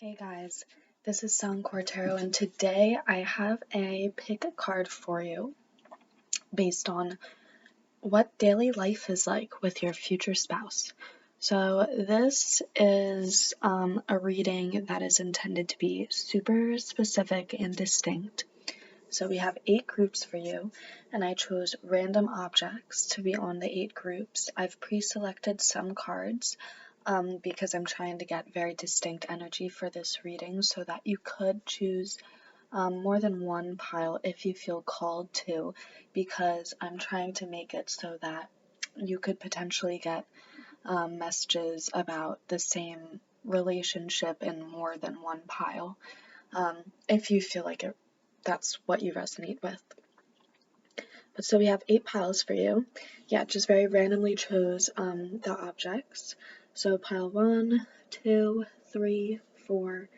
Hey guys, this is Soundcore Tarot, and today I have a pick a card for you based on what daily life is like with your future spouse. So this is a reading that is intended to be super specific and distinct. So we have 8 groups for you, and I chose random objects to be on the 8 groups. I've pre-selected some cards because I'm trying to get very distinct energy for this reading so that you could choose more than one pile if you feel called to, because I'm trying to make it so that you could potentially get messages about the same relationship in more than one pile if you feel like that's what you resonate with. But so we have 8 piles for you. Yeah, just very randomly chose the objects. So pile 1, 2, 3, 4,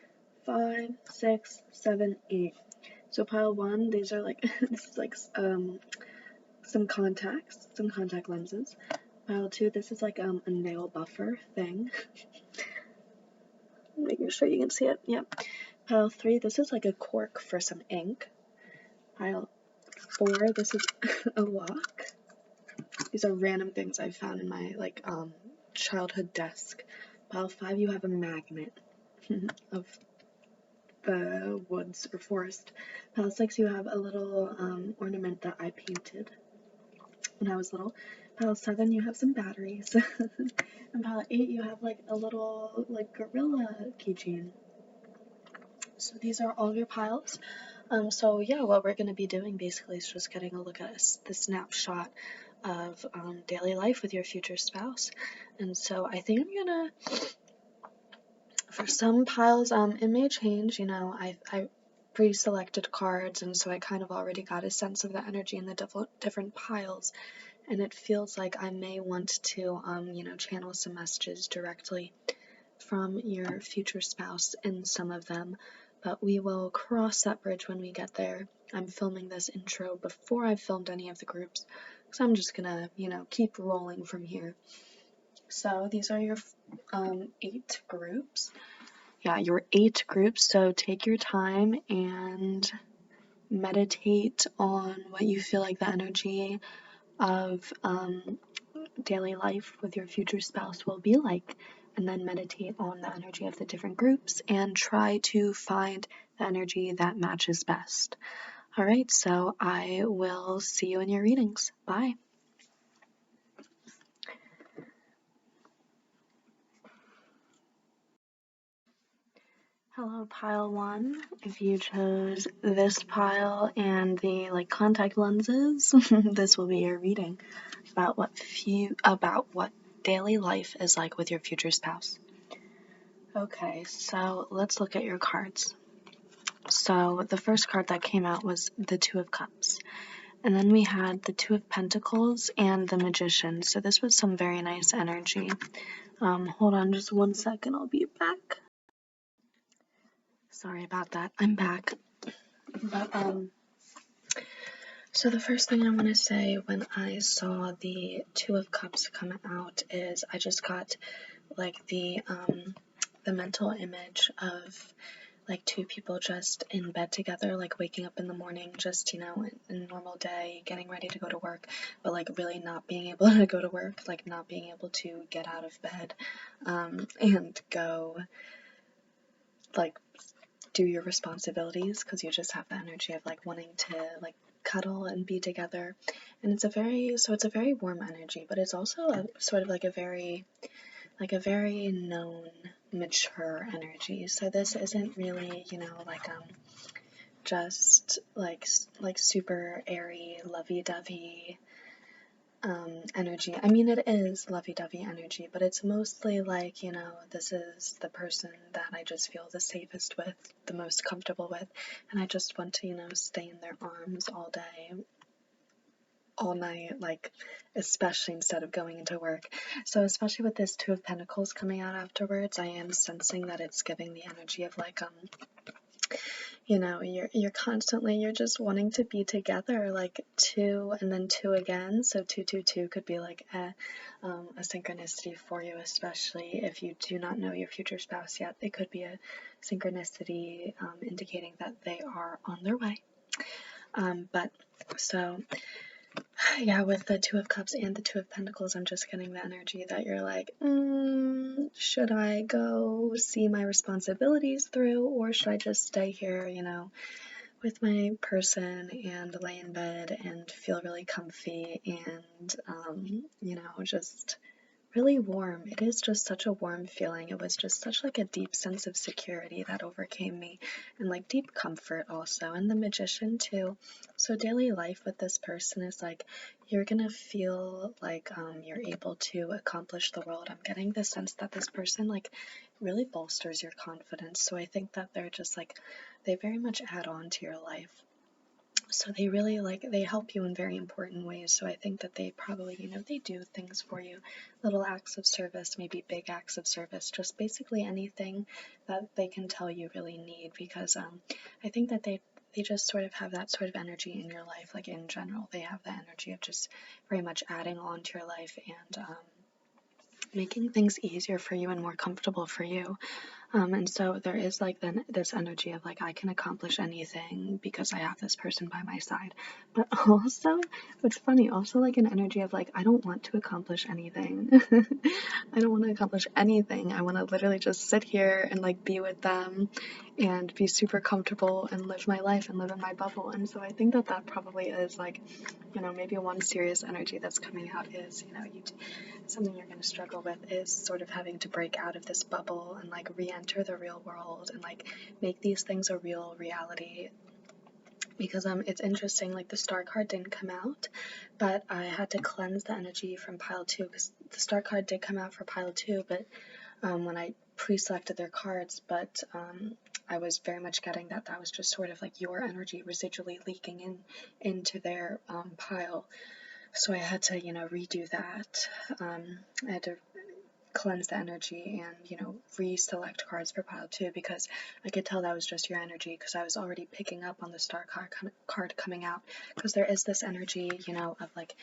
5, 6, 7, 8. So pile 1, these are like this is like some contact lenses. Pile 2, this is like a nail buffer thing. Making sure you can see it. Yep. Pile 3, this is like a cork for some ink. Pile 4, this is a lock. These are random things I found in my childhood desk. Pile 5, you have a magnet of the woods or forest. Pile 6, you have a little ornament that I painted when I was little. Pile 7, you have some batteries. And pile 8, you have like a little gorilla keychain. So these are all your piles. So yeah, what we're going to be doing basically is just getting a look at the snapshot of daily life with your future spouse. And so I think I'm gonna, for some piles, it may change, I pre-selected cards, and so I kind of already got a sense of the energy in the different piles, and it feels like I may want to, channel some messages directly from your future spouse in some of them, but we will cross that bridge when we get there. I'm filming this intro before I've filmed any of the groups, so I'm just gonna, keep rolling from here. So these are your 8 groups. Yeah, your 8 groups, so take your time and meditate on what you feel like the energy of daily life with your future spouse will be like, and then meditate on the energy of the different groups and try to find the energy that matches best. All right, so I will see you in your readings. Bye. Hello, pile 1. If you chose this pile and the contact lenses, this will be your reading about what daily life is like with your future spouse. Okay, so let's look at your cards. So the first card that came out was the Two of Cups. And then we had the Two of Pentacles and the Magician. So this was some very nice energy. Hold on just one second, I'll be back. Sorry about that, I'm back. But, so the first thing I want to say when I saw the Two of Cups come out is I just got the mental image of two people just in bed together, waking up in the morning, just, in a normal day, getting ready to go to work, but really not being able to go to work, not being able to get out of bed, and go, do your responsibilities, because you just have the energy of wanting to cuddle and be together. And it's a very warm energy, but it's also a sort of a very known, mature energy. So this isn't really, just super airy, lovey-dovey energy. I mean, it is lovey-dovey energy, but it's mostly this is the person that I just feel the safest with, the most comfortable with, and I just want to, stay in their arms all day, all night, especially instead of going into work. So especially with this Two of Pentacles coming out afterwards, I am sensing that it's giving the energy of you know, you're constantly, you're just wanting to be together, like two and then two again. So 222 could be like a synchronicity for you, especially if you do not know your future spouse yet. It could be a synchronicity indicating that they are on their way. But so yeah, with the Two of Cups and the Two of Pentacles, I'm just getting the energy that you're like, should I go see my responsibilities through, or should I just stay here, you know, with my person and lay in bed and feel really comfy and, you know, just really warm. It is just such a warm feeling. It was just such like a deep sense of security that overcame me, and like deep comfort also. And the Magician too. So daily life with this person is like you're gonna feel like you're able to accomplish the world. I'm getting the sense that this person like really bolsters your confidence. So I think that they're just like they very much add on to your life. So they really like, they help you in very important ways. So I think that they probably, you know, they do things for you, little acts of service, maybe big acts of service, just basically anything that they can tell you really need, because I think that they just sort of have that sort of energy in your life. Like in general, they have the energy of just very much adding on to your life and making things easier for you and more comfortable for you. And so there is like then this energy of like I can accomplish anything because I have this person by my side. But also, what's funny, also like an energy of like I don't want to accomplish anything. I don't want to accomplish anything. I want to literally just sit here and like be with them and be super comfortable and live my life and live in my bubble. And so I think that that probably is like, you know, maybe one serious energy that's coming out is, you know, something you're going to struggle with is sort of having to break out of this bubble and like re-enter the real world and like make these things a real reality. Because it's interesting, like the Star card didn't come out, but I had to cleanse the energy from pile 2, because the Star card did come out for pile 2, but when I pre-selected their cards, but I was very much getting that that was just sort of like your energy residually leaking into their pile. So I had to, you know, redo that. I had to cleanse the energy and, you know, re-select cards for pile 2, because I could tell that was just your energy, because I was already picking up on the Star card coming out, because there is this energy, you know, of like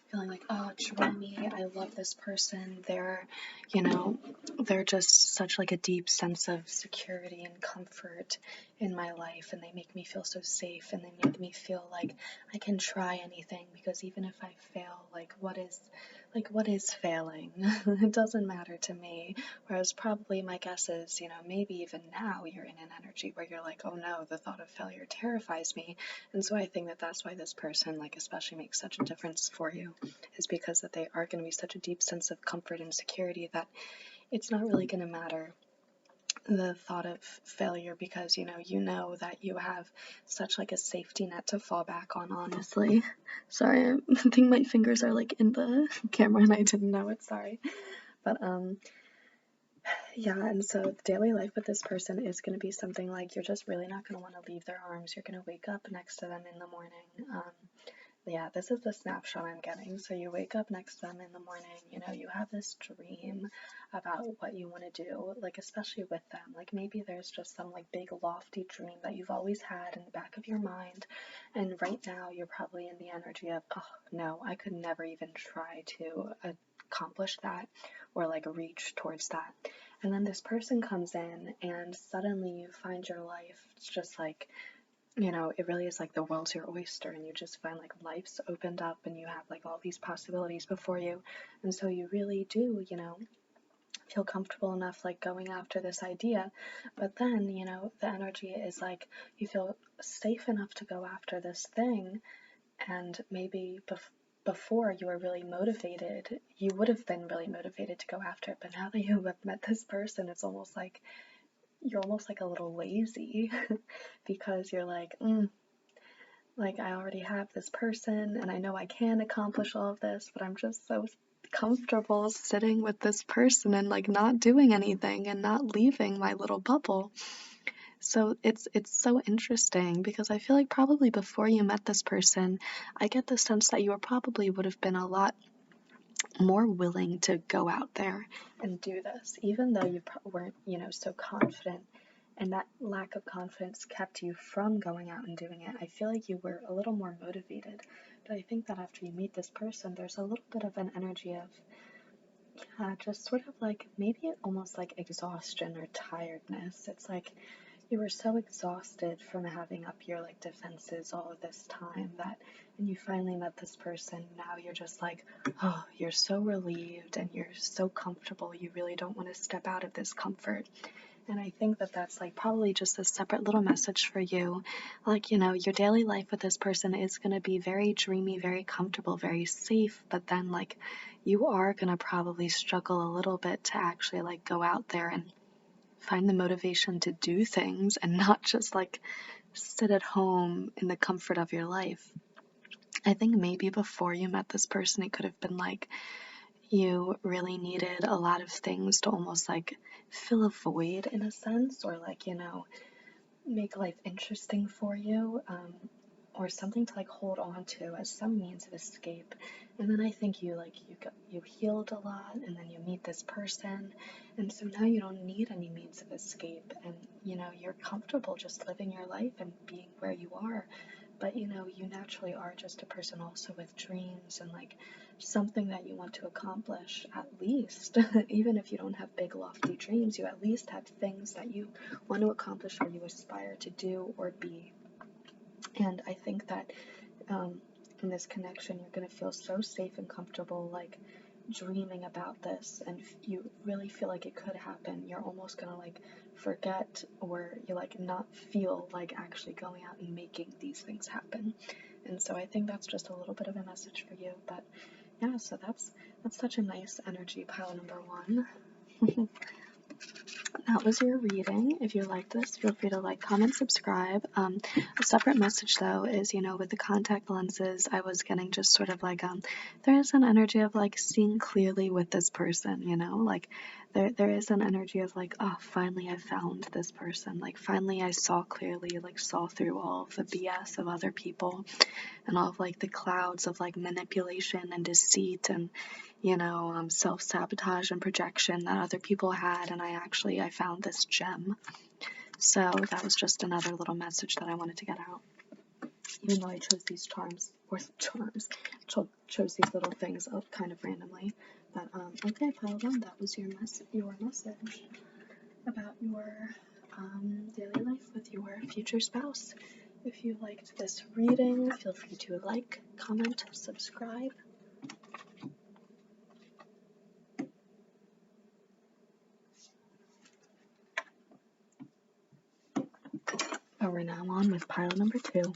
feeling like, oh, join me, I love this person, they're, you know, they're just such like a deep sense of security and comfort in my life, and they make me feel so safe, and they make me feel like I can try anything, because even if I fail, like what is failing? It doesn't matter to me. Whereas probably my guess is, you know, maybe even now you're in an energy where you're like, oh no, the thought of failure terrifies me. And so I think that that's why this person, like, especially makes such a difference for you, is because that they are going to be such a deep sense of comfort and security that it's not really going to matter the thought of failure, because you know that you have such like a safety net to fall back on, honestly. Sorry, I think my fingers are like in the camera and I didn't know it, sorry. But yeah, and so daily life with this person is going to be something like you're just really not going to want to leave their arms. You're going to wake up next to them in the morning. Yeah, this is the snapshot I'm getting. So you wake up next to them in the morning, you know, you have this dream about what you want to do, like especially with them. Like maybe there's just some like big lofty dream that you've always had in the back of your mind. And right now you're probably in the energy of, oh no, I could never even try to accomplish that or like reach towards that. And then this person comes in and suddenly you find your life. It's just like, you know, it really is like the world's your oyster, and you just find like life's opened up and you have like all these possibilities before you. And so you really do, you know, feel comfortable enough like going after this idea. But then, you know, the energy is like you feel safe enough to go after this thing, and maybe before you were really motivated, you would have been really motivated to go after it. But now that you have met this person, it's almost like you're almost like a little lazy because you're like, like I already have this person and I know I can accomplish all of this, but I'm just so comfortable sitting with this person and like not doing anything and not leaving my little bubble. So it's so interesting, because I feel like probably before you met this person, I get the sense that you probably would have been a lot more willing to go out there and do this, even though you weren't, you know, so confident and that lack of confidence kept you from going out and doing it. I feel like you were a little more motivated, but I think that after you meet this person, there's a little bit of an energy of, yeah, just sort of like maybe almost like exhaustion or tiredness. It's like you were so exhausted from having up your like defenses all of this time that when you finally met this person, now you're just like, oh, you're so relieved and you're so comfortable. You really don't want to step out of this comfort. And I think that that's like probably just a separate little message for you. Like, you know, your daily life with this person is going to be very dreamy, very comfortable, very safe, but then like you are going to probably struggle a little bit to actually like go out there and find the motivation to do things and not just like sit at home in the comfort of your life. I think maybe before you met this person, it could have been like you really needed a lot of things to almost like fill a void in a sense, or like, you know, make life interesting for you, or something to like hold on to as some means of escape. And then I think you healed a lot, and then you meet this person, and so now you don't need any means of escape, and you know you're comfortable just living your life and being where you are. But you know, you naturally are just a person also with dreams and like something that you want to accomplish, at least. Even if you don't have big lofty dreams, you at least have things that you want to accomplish or you aspire to do or be. And I think that in this connection, you're going to feel so safe and comfortable, like dreaming about this, and you really feel like it could happen. You're almost going to like forget, or you like not feel like actually going out and making these things happen. And so I think that's just a little bit of a message for you. But yeah, so that's such a nice energy, pile number one. That was your reading. If you liked this, feel free to like, comment, subscribe. A separate message though is, you know, with the contact lenses, I was getting just sort of like, there is an energy of like seeing clearly with this person, you know, like there is an energy of like, oh, finally I found this person. Like finally I saw clearly, like saw through all of the BS of other people and all of like the clouds of like manipulation and deceit and, you know, self-sabotage and projection that other people had, and I found this gem. So that was just another little message that I wanted to get out. Even though I chose these chose these little things out kind of randomly. But okay, pile one, that was your message about your daily life with your future spouse. If you liked this reading, feel free to like, comment, subscribe. Oh, we're now on with pile number two.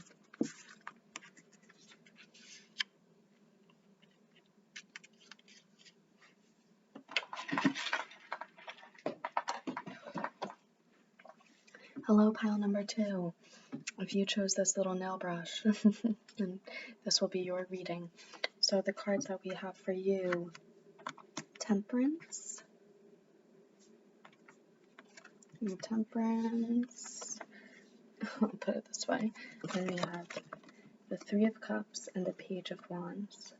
Hello, pile number two. If you chose this little nail brush, then this will be your reading. So the cards that we have for you: Temperance, I'll put it this way, then we have the Three of Cups and the Page of Wands.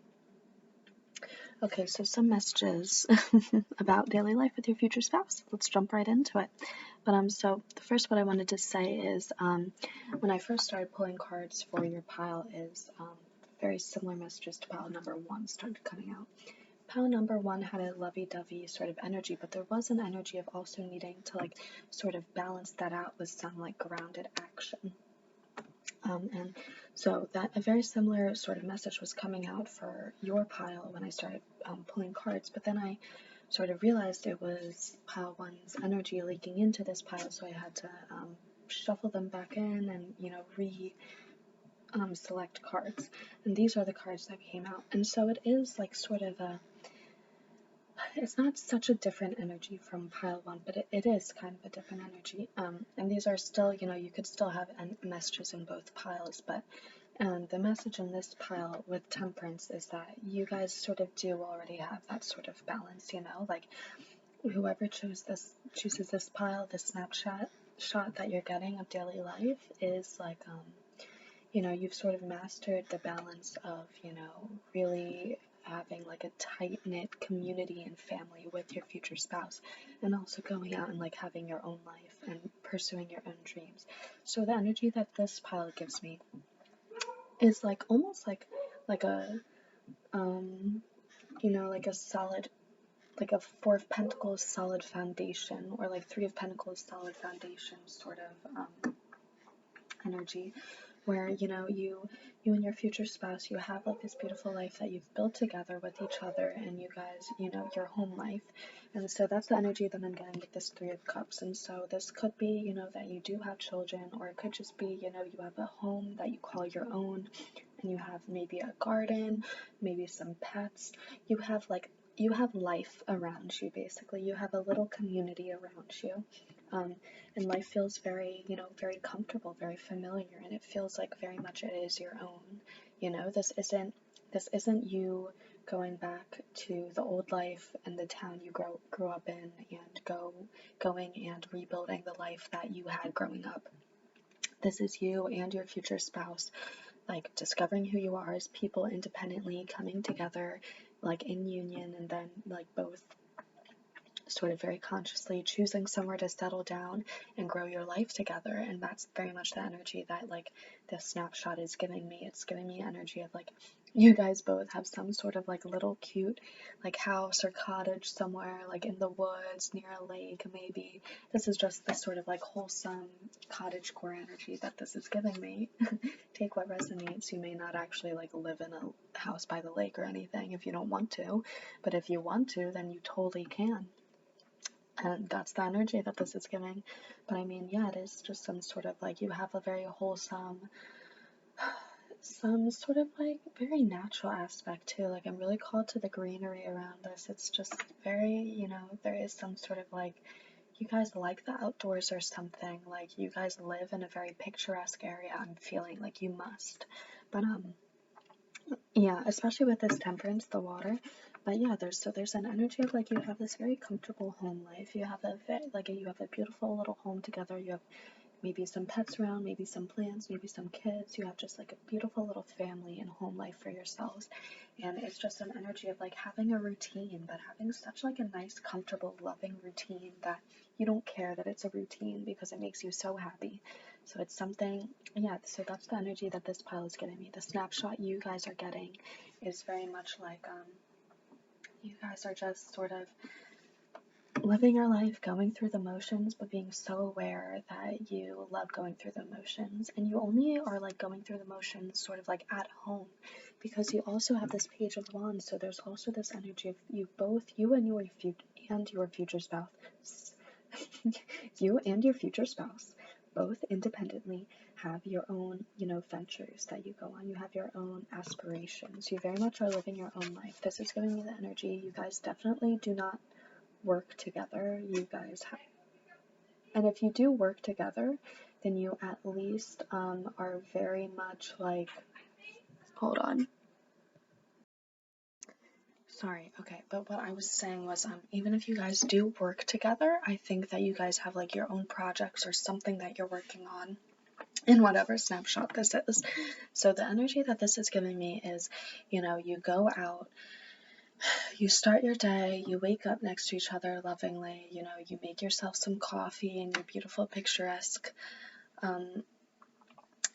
Okay, so some messages about daily life with your future spouse. Let's jump right into it. But so the first what I wanted to say is when I first started pulling cards for your pile is very similar messages to pile number one started coming out. Pile number one had a lovey-dovey sort of energy, but there was an energy of also needing to like sort of balance that out with some like grounded action. And so that a very similar sort of message was coming out for your pile when I started pulling cards, but then I sort of realized it was pile one's energy leaking into this pile, so I had to shuffle them back in and, you know, select cards. And these are the cards that came out. And so it is like sort of it's not such a different energy from pile one, but it is kind of a different energy. And these are still, you know, you could still have messages in both piles, but the message in this pile with Temperance is that you guys sort of do already have that sort of balance, you know, like whoever chooses this pile, the snapshot that you're getting of daily life is like, you know, you've sort of mastered the balance of, you know, really having like a tight-knit community and family with your future spouse, and also going out and like having your own life and pursuing your own dreams. So the energy that this pile gives me is like almost like a like a solid, like a Four of Pentacles solid foundation, or like Three of Pentacles solid foundation sort of energy, where you and your future spouse, you have like this beautiful life that you've built together with each other, and you guys, your home life. And so that's the energy that I'm getting with this Three of Cups. And so this could be, that you do have children, or it could just be, you have a home that you call your own, and you have maybe a garden, maybe some pets. You have life around you, basically. You have a little community around you. And life feels very, very comfortable, very familiar, and it feels like very much it is your own. This isn't you going back to the old life and the town you grew up in, and going and rebuilding the life that you had growing up. This is you and your future spouse, like discovering who you are as people independently, coming together like in union, and then like both sort of very consciously choosing somewhere to settle down and grow your life together. And that's very much the energy that like this snapshot is giving me. It's giving me energy of like you guys both have some sort of like little cute like house or cottage somewhere like in the woods near a lake maybe. This is just this sort of like wholesome cottagecore energy that this is giving me. Take what resonates. You may not actually like live in a house by the lake or anything if you don't want to, but if you want to, then you totally can. And that's the energy that this is giving. But I mean, yeah, it is just some sort of like you have a very wholesome, some sort of like very natural aspect too. Like I'm really called to the greenery around this. It's just very, there is some sort of like you guys like the outdoors or something. Like you guys live in a very picturesque area. I'm feeling like you must. But yeah, especially with this Temperance, the water. But yeah, there's an energy of like you have this very comfortable home life. You have you have a beautiful little home together. You have maybe some pets around, maybe some plants, maybe some kids. You have just like a beautiful little family and home life for yourselves. And it's just an energy of like having a routine, but having such like a nice, comfortable, loving routine that you don't care that it's a routine because it makes you so happy. So it's something, yeah, so that's the energy that this pile is giving me. The snapshot you guys are getting is very much like, you guys are just sort of living your life, going through the motions, but being so aware that you love going through the motions, and you only are like going through the motions sort of like at home, because you also have this Page of Wands. So there's also this energy of you and your future spouse, you and your future spouse, both independently have your own, ventures that you go on. You have your own aspirations. You very much are living your own life. This is giving me the energy. You guys definitely do not work together. You guys have, and if you do work together, then you at least are very much like, hold on. Sorry, okay, but what I was saying was, even if you guys do work together, I think that you guys have like your own projects or something that you're working on in whatever snapshot this is. So the energy that this is giving me is, you go out, you start your day, you wake up next to each other lovingly, you make yourself some coffee in your beautiful picturesque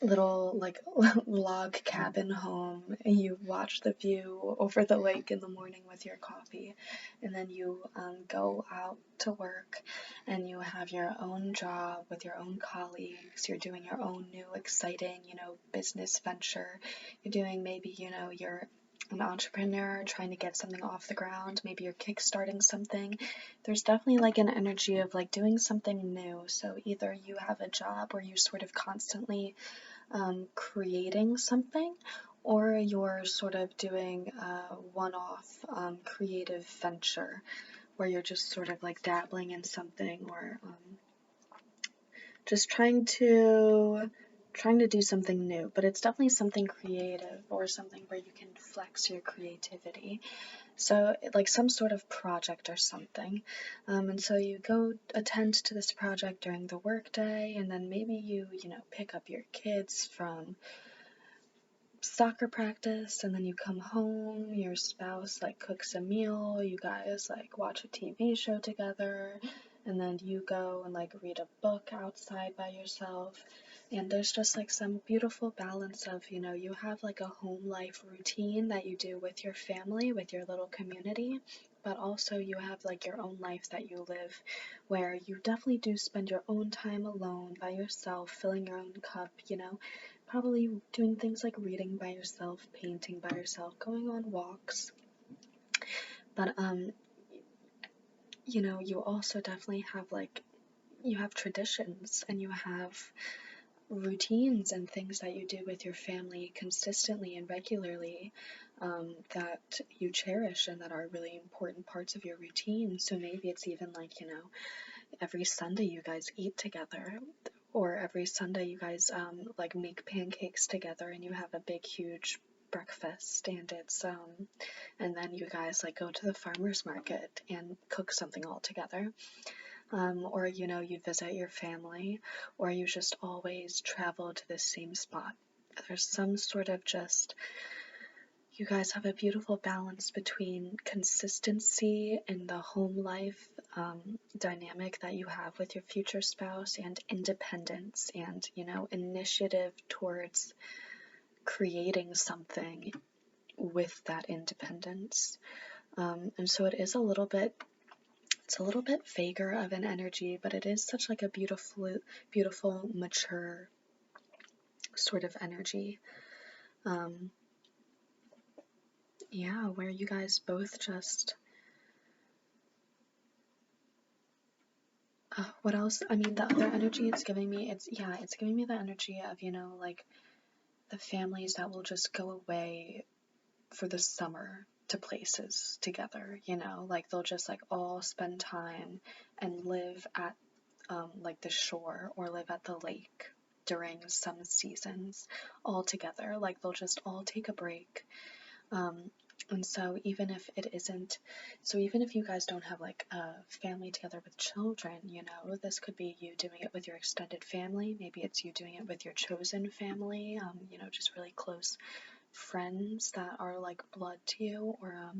little like log cabin home, and you watch the view over the lake in the morning with your coffee, and then you go out to work, and you have your own job with your own colleagues. You're doing your own new exciting business venture. You're doing maybe you're an entrepreneur trying to get something off the ground. Maybe you're kickstarting something. There's definitely like an energy of like doing something new. So either you have a job where you sort of constantly creating something, or you're sort of doing a one-off creative venture where you're just sort of like dabbling in something, or just trying to do something new. But it's definitely something creative, or something where you can flex your creativity. So like some sort of project or something. And so you go attend to this project during the workday, and then maybe you pick up your kids from soccer practice, and then you come home, your spouse like cooks a meal, you guys like watch a TV show together, and then you go and like read a book outside by yourself. And there's just like some beautiful balance of, you know, you have like a home life routine that you do with your family, with your little community, but also you have like your own life that you live, where you definitely do spend your own time alone by yourself, filling your own cup, you know, probably doing things like reading by yourself, painting by yourself, going on walks. But you know, you also definitely have like, you have traditions and you have routines and things that you do with your family consistently and regularly, that you cherish and that are really important parts of your routine. So maybe it's even like, you know, every Sunday you guys eat together, or every Sunday you guys like make pancakes together and you have a big huge breakfast, and it's and then you guys like go to the farmer's market and cook something all together. Or, you know, you visit your family, or you just always travel to the same spot. There's some sort of just, you guys have a beautiful balance between consistency in the home life dynamic that you have with your future spouse, and independence and, you know, initiative towards creating something with that independence. And so it is a little bit, it's a little bit vaguer of an energy, but it is such like a beautiful, mature sort of energy. Yeah, where you guys both just, what else? I mean, the other energy it's giving me, it's giving me the energy of, you know, like the families that will just go away for the summer to places together, you know, like they'll just like all spend time and live at like the shore or live at the lake during some seasons all together. Like they'll just all take a break. And so even if it isn't, so even if you guys don't have like a family together with children, you know, this could be you doing it with your extended family. Maybe it's you doing it with your chosen family, you know, just really close friends that are like blood to you, or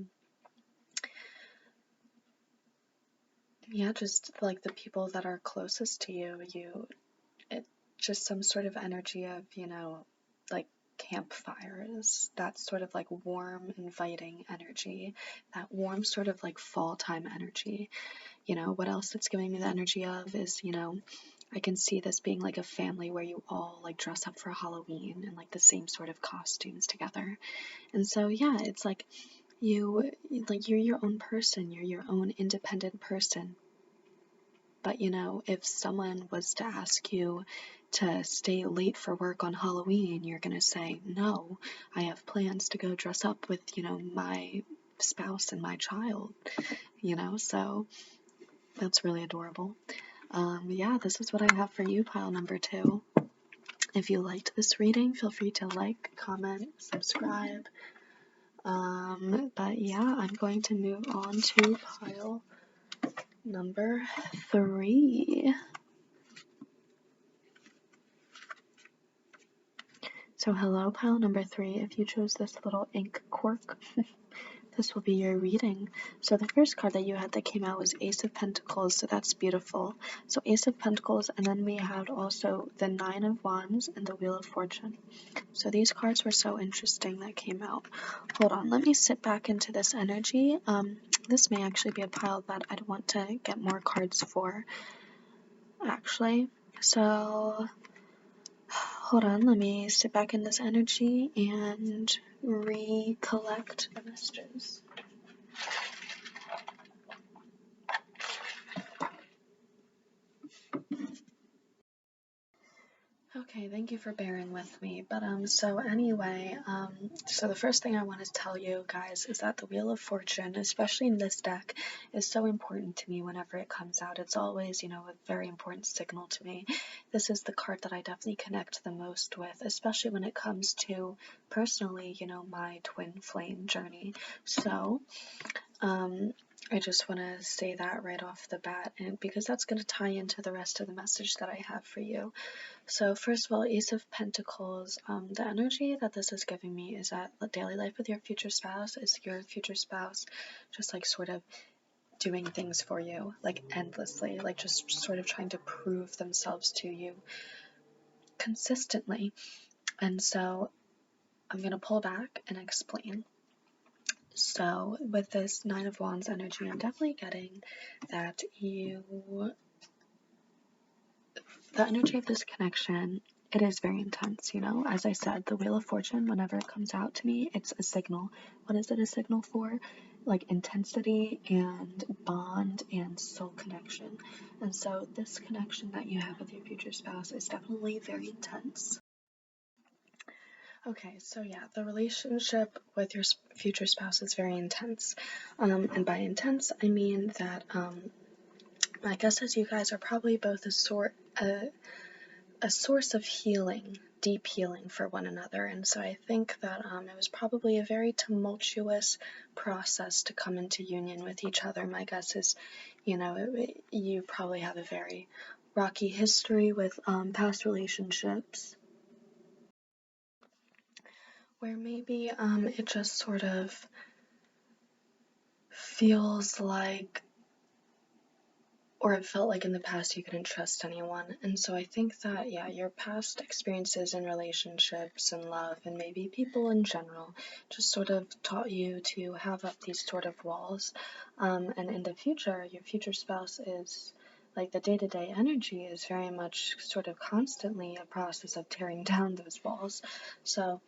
yeah, just like the people that are closest to you. It just some sort of energy of, you know, like campfires, that sort of like warm, inviting energy, that warm sort of like fall time energy. You know, what else it's giving me the energy of is, you know, I can see this being like a family where you all like dress up for Halloween and like the same sort of costumes together. And so, yeah, it's like you're your own person, you're your own independent person. But, you know, if someone was to ask you to stay late for work on Halloween, you're going to say, no, I have plans to go dress up with, you know, my spouse and my child, you know, so that's really adorable. Yeah, this is what I have for you, pile number 2. If you liked this reading, feel free to like, comment, subscribe. But yeah, I'm going to move on to pile number 3. So hello, pile number 3. If you chose this little ink cork, this will be your reading. So the first card that you had that came out was Ace of Pentacles, so that's beautiful. So Ace of Pentacles, and then we had also the 9 of Wands and the Wheel of Fortune. So these cards were so interesting that came out. Hold on, let me sit back into this energy. This may actually be a pile that I'd want to get more cards for, actually. So hold on, let me sit back in this energy and recollect the messages. Okay, thank you for bearing with me. But so anyway, so the first thing I want to tell you guys is that the Wheel of Fortune, especially in this deck, is so important to me whenever it comes out. It's always, you know, a very important signal to me. This is the card that I definitely connect the most with, especially when it comes to, personally, you know, my twin flame journey. So, I just want to say that right off the bat, and because that's going to tie into the rest of the message that I have for you. So first of all, Ace of Pentacles, the energy that this is giving me is that the daily life with your future spouse is your future spouse just like sort of doing things for you, like endlessly, like just sort of trying to prove themselves to you consistently. And so I'm going to pull back and explain. So with this Nine of Wands energy, I'm definitely getting that the energy of this connection, it is very intense, you know. As I said, the Wheel of Fortune, whenever it comes out to me, it's a signal. What is it a signal for? Like intensity and bond and soul connection. And so this connection that you have with your future spouse is definitely very intense. Okay, so yeah, the relationship with your future spouse is very intense. And by intense, I mean that I guess as you guys are probably both a source of healing, deep healing for one another. And so I think that it was probably a very tumultuous process to come into union with each other. My guess is, you know, you probably have a very rocky history with past relationships where maybe it just sort of feels like, or it felt like in the past you couldn't trust anyone. And so I think that, yeah, your past experiences in relationships and love and maybe people in general just sort of taught you to have up these sort of walls. And in the future, your future spouse is, like, the day-to-day energy is very much sort of constantly a process of tearing down those walls. So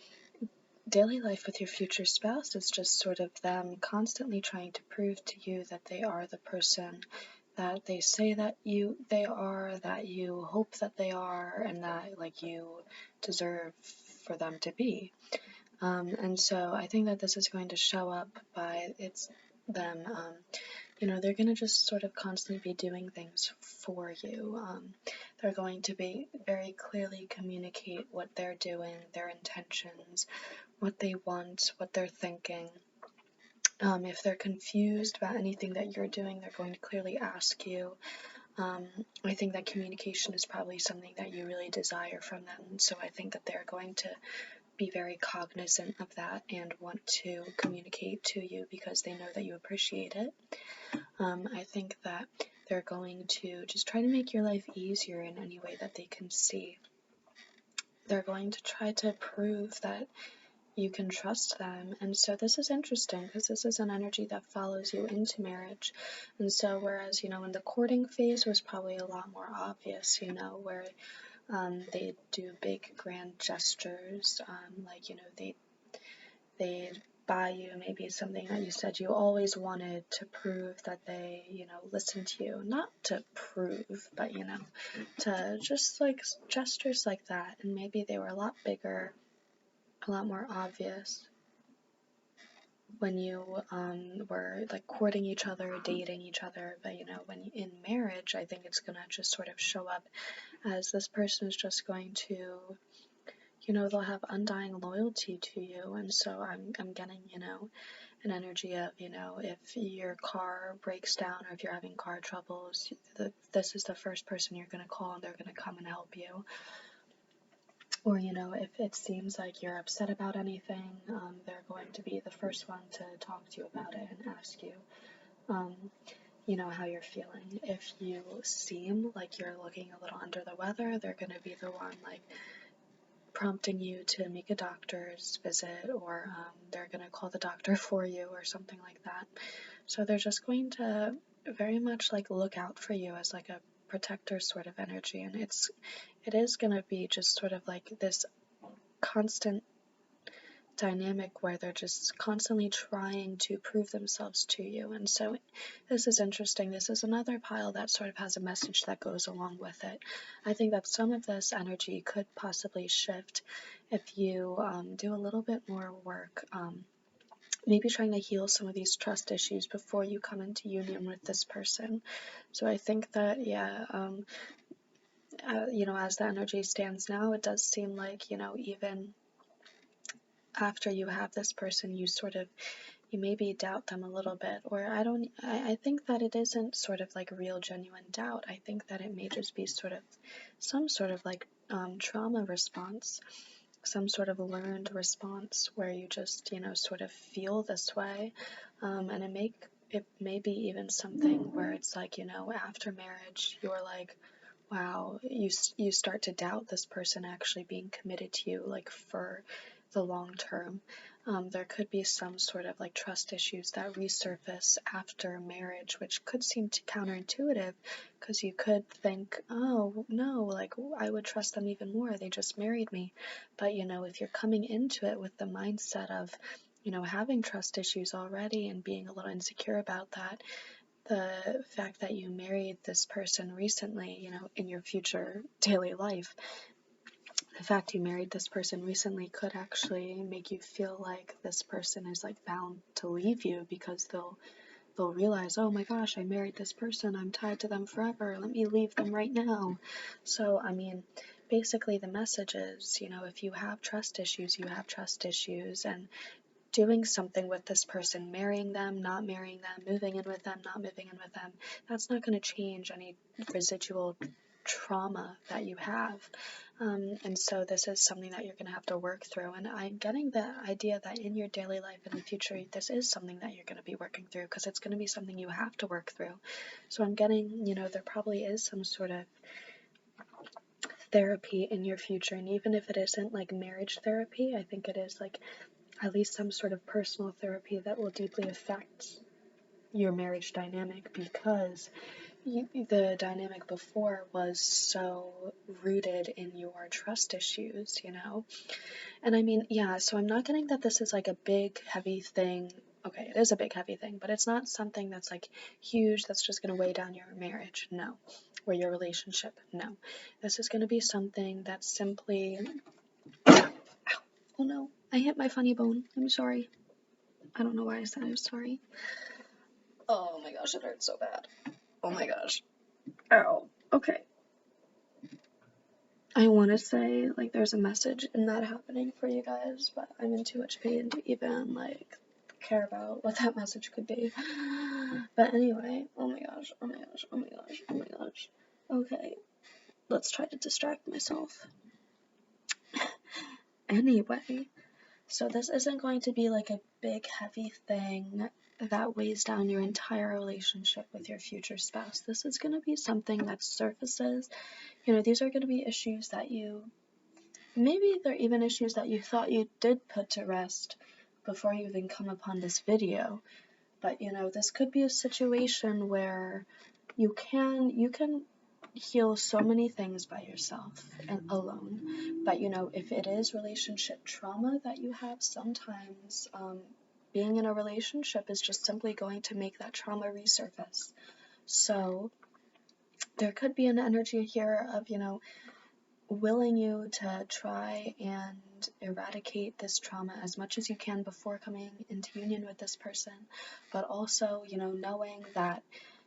daily life with your future spouse is just sort of them constantly trying to prove to you that they are the person that they say that they are, that you hope that they are, and that like you deserve for them to be. And so I think that this is going to show up by them. You know, they're going to just sort of constantly be doing things for you. They're going to be very clearly communicate what they're doing, their intentions, what they want, what they're thinking. If they're confused about anything that you're doing, they're going to clearly ask you. I think that communication is probably something that you really desire from them. So I think that they're going to be very cognizant of that and want to communicate to you because they know that you appreciate it. I think that they're going to just try to make your life easier in any way that they can see. They're going to try to prove that you can trust them. And so this is interesting because this is an energy that follows you into marriage. And so whereas, you know, in the courting phase was probably a lot more obvious, you know, where they do big grand gestures, like, you know, they'd buy you maybe something that you said you always wanted to prove that they, you know, listen to you. Not to prove, but, you know, to just like gestures like that. And maybe they were a lot bigger, a lot more obvious when you were like courting each other, dating each other. But, you know, when in marriage, I think it's gonna just sort of show up as this person is just going to, you know, they'll have undying loyalty to you. And so I'm getting, you know, an energy of, you know, if your car breaks down or if you're having car troubles, this is the first person you're gonna call and they're gonna come and help you. Or, you know, if it seems like you're upset about anything, they're going to be the first one to talk to you about it and ask you, you know, how you're feeling. If you seem like you're looking a little under the weather, they're going to be the one, like, prompting you to make a doctor's visit, or they're going to call the doctor for you or something like that. So they're just going to very much, like, look out for you as, like, a protector sort of energy, and it is going to be just sort of like this constant dynamic where they're just constantly trying to prove themselves to you. And so this is interesting. This is another pile that sort of has a message that goes along with it. I think that some of this energy could possibly shift if you do a little bit more work, maybe trying to heal some of these trust issues before you come into union with this person. So I think that, yeah, you know, as the energy stands now, it does seem like, you know, even after you have this person, you sort of you maybe doubt them a little bit, or I think that it isn't sort of like real genuine doubt. I think that it may just be sort of some sort of like trauma response, some sort of learned response where you just, sort of feel this way. And it may be even something where it's like, after marriage, you're like, wow, you start to doubt this person actually being committed to you, like for the long term. There could be some sort of like trust issues that resurface after marriage, which could seem counterintuitive, because you could think, oh no, like I would trust them even more. They just married me. But if you're coming into it with the mindset of, having trust issues already and being a little insecure about that, the fact that you married this person recently, in your future daily life, the fact you married this person recently could actually make you feel like this person is like bound to leave you, because they'll realize, oh my gosh, I married this person, I'm tied to them forever, let me leave them right now. So I mean, basically the message is, if you have trust issues, you have trust issues, and doing something with this person, marrying them, not marrying them, moving in with them, not moving in with them, that's not going to change any residual trauma that you have. And so this is something that you're going to have to work through. And I'm getting the idea that in your daily life in the future, this is something that you're going to be working through, because it's going to be something you have to work through. So I'm getting, there probably is some sort of therapy in your future. And even if it isn't like marriage therapy, I think it is like at least some sort of personal therapy that will deeply affect your marriage dynamic, because the dynamic before was so rooted in your trust issues, And I mean, yeah, so I'm not getting that this is like a big, heavy thing. Okay, it is a big, heavy thing, but it's not something that's like huge that's just going to weigh down your marriage, no. Or your relationship, no. This is going to be something that's simply... Ow. Oh no, I hit my funny bone. I'm sorry. I don't know why I said I was sorry. Oh my gosh, it hurts so bad. Oh my gosh. Ow. Okay. I want to say, like, there's a message in that happening for you guys, but I'm in too much pain to even, like, care about what that message could be. But anyway, oh my gosh, oh my gosh, oh my gosh, oh my gosh. Okay, let's try to distract myself. Anyway, so this isn't going to be like a big, heavy thing that weighs down your entire relationship with your future spouse. This is going to be something that surfaces. These are going to be issues that maybe they're even issues that you thought you did put to rest before you even come upon this video. But, this could be a situation where you can heal so many things by yourself and alone. But, if it is relationship trauma that you have, sometimes being in a relationship is just simply going to make that trauma resurface. So there could be an energy here of, willing you to try and eradicate this trauma as much as you can before coming into union with this person, but also, knowing that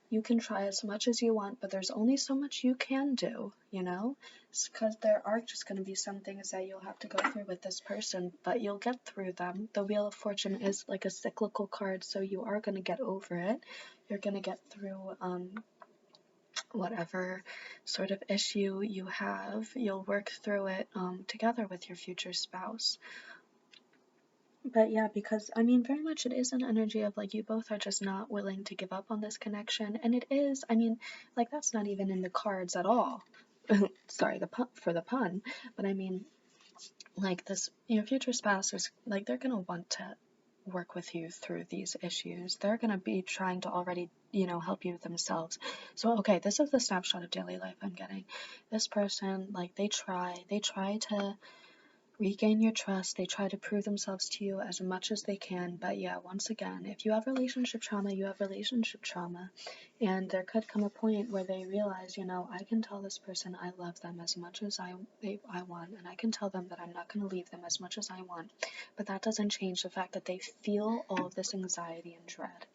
you can try as much as you want, but there's only so much you can do, because there are just going to be some things that you'll have to go through with this person, but you'll get through them. The Wheel of Fortune is like a cyclical card, so you are going to get over it. You're going to get through whatever sort of issue you have. You'll work through it together with your future spouse. But yeah, because I mean, very much it is an energy of like you both are just not willing to give up on this connection, and it is, I mean, like that's not even in the cards at all. Sorry, for the pun, but I mean, like this, your future spouse is like they're gonna want to work with you through these issues. They're going to be trying to already, help you themselves. So, okay, this is the snapshot of daily life I'm getting. This person, like, they try to regain your trust. They try to prove themselves to you as much as they can. But yeah, once again, if you have relationship trauma, you have relationship trauma. And there could come a point where they realize, I can tell this person I love them as much as I want, and I can tell them that I'm not going to leave them as much as I want. But that doesn't change the fact that they feel all of this anxiety and dread.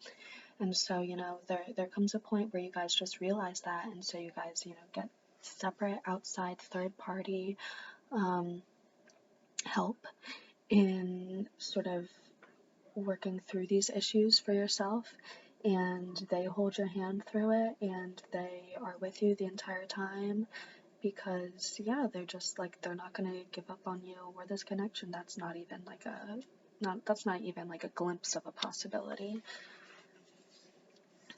And so, there comes a point where you guys just realize that, and so you guys, get separate outside third party help in sort of working through these issues for yourself, and they hold your hand through it, and they are with you the entire time, because yeah, they're just like, they're not gonna give up on you or this connection. That's not even like a glimpse of a possibility.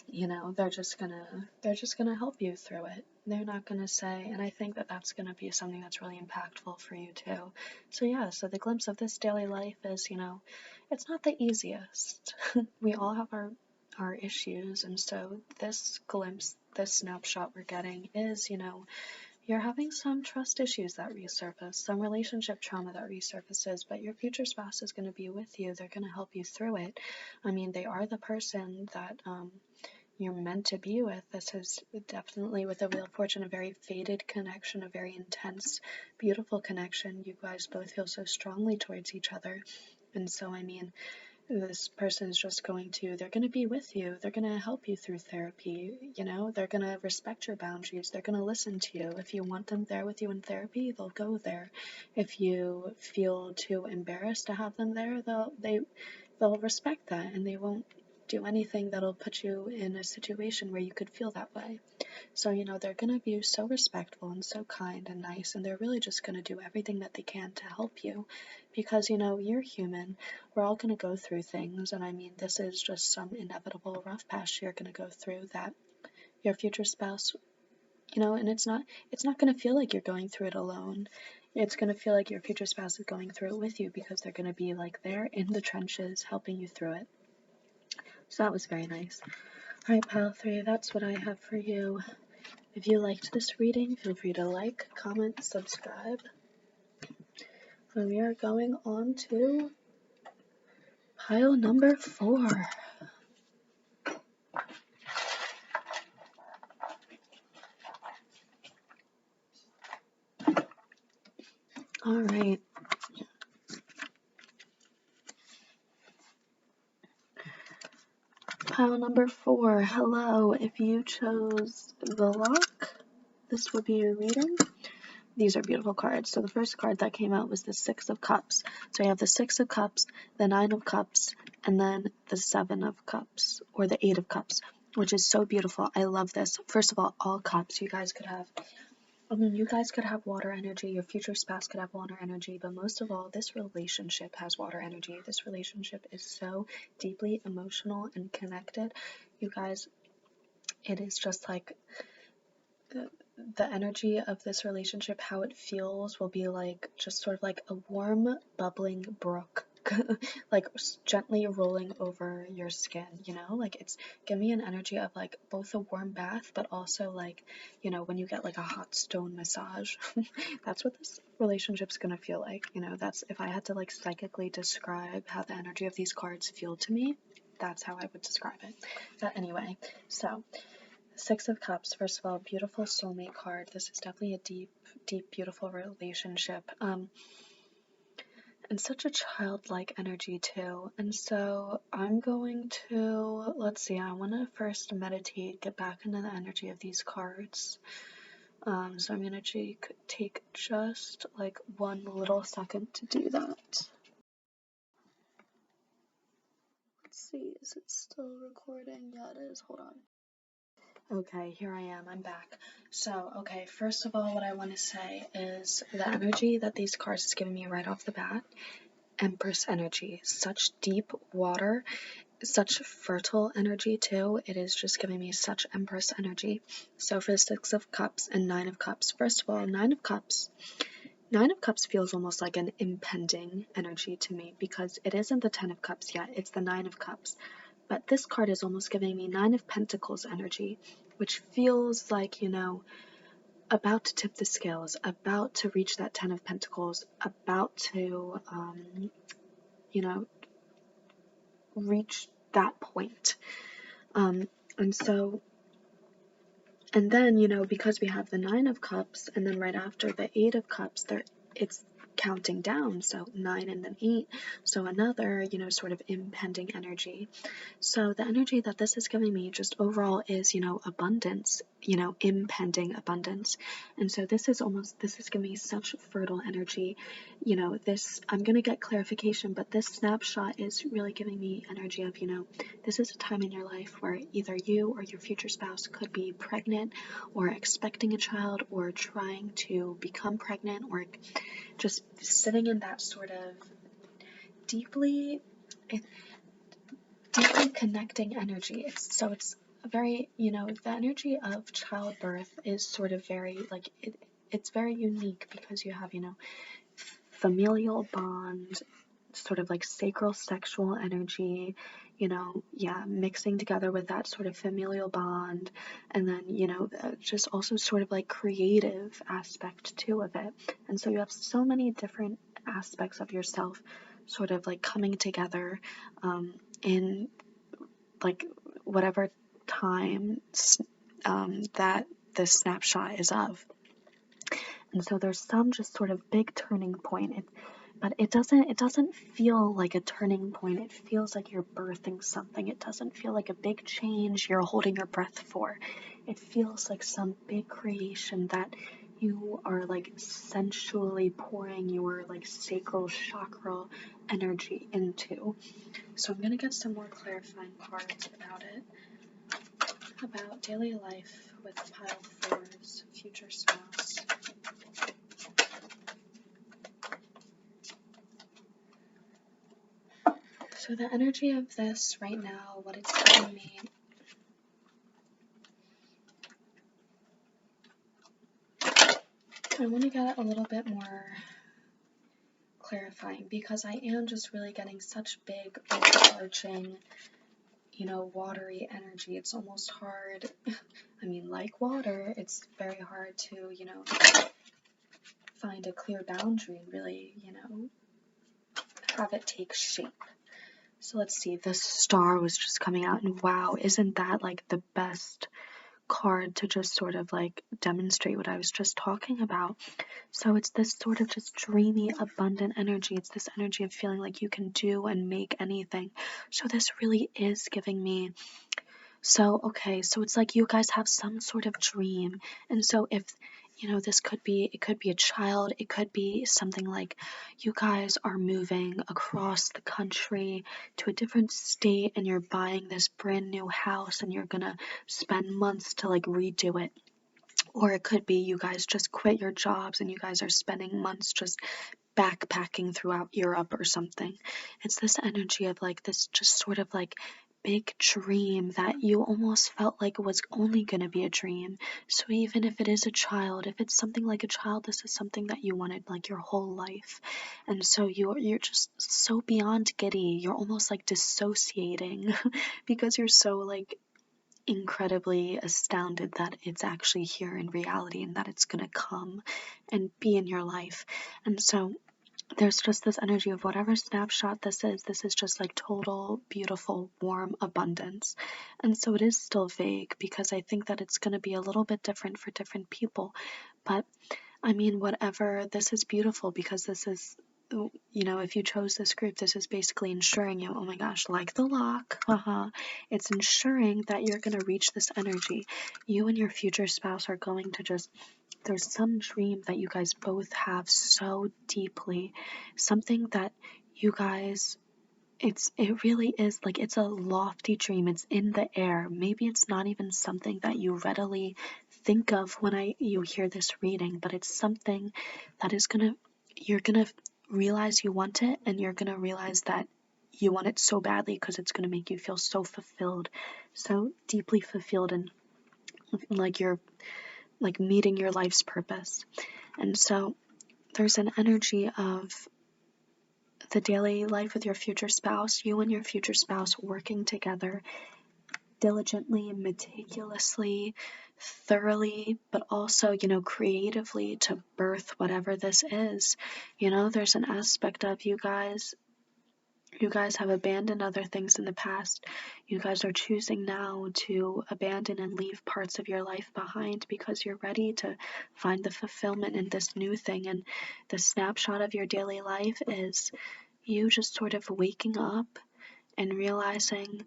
You know, they're just gonna help you through it. They're not gonna say, and I think that that's gonna be something that's really impactful for you too. So yeah, so the glimpse of this daily life is, you know, it's not the easiest. We all have our issues, and so this glimpse, this snapshot we're getting is, you know, you're having some trust issues that resurface, some relationship trauma that resurfaces, but your future spouse is going to be with you. They're going to help you through it. I mean, they are the person that you're meant to be with. This is definitely, with the Wheel of Fortune, a very fated connection, a very intense, beautiful connection. You guys both feel so strongly towards each other. And so, I mean, this person is just they're going to be with you. They're going to help you through therapy. You know, they're going to respect your boundaries. They're going to listen to you. If you want them there with you in therapy, they'll go there. If you feel too embarrassed to have them there, they'll respect that, and they won't do anything that'll put you in a situation where you could feel that way. So, you know, they're going to be so respectful and so kind and nice, and they're really just going to do everything that they can to help you, because, you know, you're human. We're all going to go through things, and I mean, this is just some inevitable rough patch you're going to go through that your future spouse, you know, and it's not going to feel like you're going through it alone. It's going to feel like your future spouse is going through it with you, because they're going to be like there in the trenches helping you through it. So that was very nice. Alright, pile 3, that's what I have for you. If you liked this reading, feel free to like, comment, subscribe. And we are going on to pile number 4. Alright. Pile number 4. Hello. If you chose the lock, this will be your reading. These are beautiful cards. So the first card that came out was the 6 of Cups. So you have the 6 of Cups, the 9 of Cups, and then the 7 of Cups, or the 8 of Cups, which is so beautiful. I love this. First of all cups. You guys could have water energy. Your future spouse could have water energy, but most of all, this relationship has water energy. This relationship is so deeply emotional and connected. You guys, it is just like the energy of this relationship, how it feels, will be like just sort of like a warm, bubbling brook, like gently rolling over your skin, you know? Like, it's give me an energy of like both a warm bath, but also like, you know, when you get like a hot stone massage. That's what this relationship's gonna feel like, you know? That's, if I had to like psychically describe how the energy of these cards feel to me, that's how I would describe it. But anyway, so 6 of Cups, first of all, beautiful soulmate card. This is definitely a deep, deep, beautiful relationship. And such a childlike energy too. And so I'm going to, let's see, I want to first meditate, get back into the energy of these cards. So I'm going to take just like one little second to do that. Let's see, is it still recording? Yeah, it is. Hold on. Okay, here I am. I'm back. So, okay, first of all, what I want to say is the energy that these cards is giving me right off the bat, Empress energy. Such deep water, such fertile energy too. It is just giving me such Empress energy. So for the 6 of Cups and 9 of Cups, first of all, 9 of Cups feels almost like an impending energy to me, because it isn't the 10 of Cups yet, it's the 9 of Cups. But this card is almost giving me 9 of Pentacles energy, which feels like, you know, about to tip the scales, about to reach that 10 of Pentacles, about to, you know, reach that point. And then, you know, because we have the 9 of Cups, and then right after the 8 of Cups, it's counting down, so 9 and then 8, so another, you know, sort of impending energy. So the energy that this is giving me just overall is, you know, abundance, you know, impending abundance. And so this is giving me such fertile energy. You know, I'm going to get clarification, but this snapshot is really giving me energy of, you know, this is a time in your life where either you or your future spouse could be pregnant or expecting a child or trying to become pregnant or just sitting in that sort of deeply connecting energy. It's a very, you know, the energy of childbirth is sort of very like it's very unique because you have, you know, familial bond, sort of like sacral sexual energy, you know, yeah, mixing together with that sort of familial bond, and then, you know, just also sort of like creative aspect too of it. And so you have so many different aspects of yourself sort of like coming together in like whatever time that this snapshot is of. And so there's some just sort of big turning point. But it doesn't feel like a turning point. It feels like you're birthing something. It doesn't feel like a big change you're holding your breath for. It feels like some big creation that you are like sensually pouring your like sacral chakra energy into. So I'm gonna get some more clarifying cards about it. About daily life with pile 4's future spouse. So the energy of this right now, what it's telling me, I want to get a little bit more clarifying because I am just really getting such big, overarching, you know, watery energy. It's almost hard. I mean, like water, it's very hard to, you know, find a clear boundary and really, you know, have it take shape. So let's see, the star was just coming out, and wow, isn't that like the best card to just sort of like demonstrate what I was just talking about? So it's this sort of just dreamy, abundant energy. It's this energy of feeling like you can do and make anything. So this really is giving me, so okay, so it's like you guys have some sort of dream. And so if, you know, it could be a child, it could be something like you guys are moving across the country to a different state and you're buying this brand new house and you're gonna spend months to like redo it. Or it could be you guys just quit your jobs and you guys are spending months just backpacking throughout Europe or something. It's this energy of like this just sort of like big dream that you almost felt like was only going to be a dream. So even if it is a child, if it's something like a child, this is something that you wanted like your whole life. And so you're just so beyond giddy. You're almost like dissociating because you're so like incredibly astounded that it's actually here in reality and that it's going to come and be in your life. And so there's just this energy of whatever snapshot this is just like total, beautiful, warm abundance. And so it is still vague because I think that it's going to be a little bit different for different people. But I mean, whatever, this is beautiful because this is, you know, if you chose this group, this is basically ensuring you, oh my gosh, like the lock, it's ensuring that you're going to reach this energy. You and your future spouse are going to just, there's some dream that you guys both have so deeply, something that you guys, it really is like it's a lofty dream. It's in the air. Maybe it's not even something that you readily think of when you hear this reading, but it's something that is you're gonna realize you want it, and you're gonna realize that you want it so badly because it's gonna make you feel so fulfilled, so deeply fulfilled, and like you're like meeting your life's purpose. And so there's an energy of the daily life with your future spouse, you and your future spouse working together diligently, meticulously, thoroughly, but also, you know, creatively to birth whatever this is. You know, there's an aspect of you guys, You guys have abandoned other things in the past. You guys are choosing now to abandon and leave parts of your life behind because you're ready to find the fulfillment in this new thing. And the snapshot of your daily life is you just sort of waking up and realizing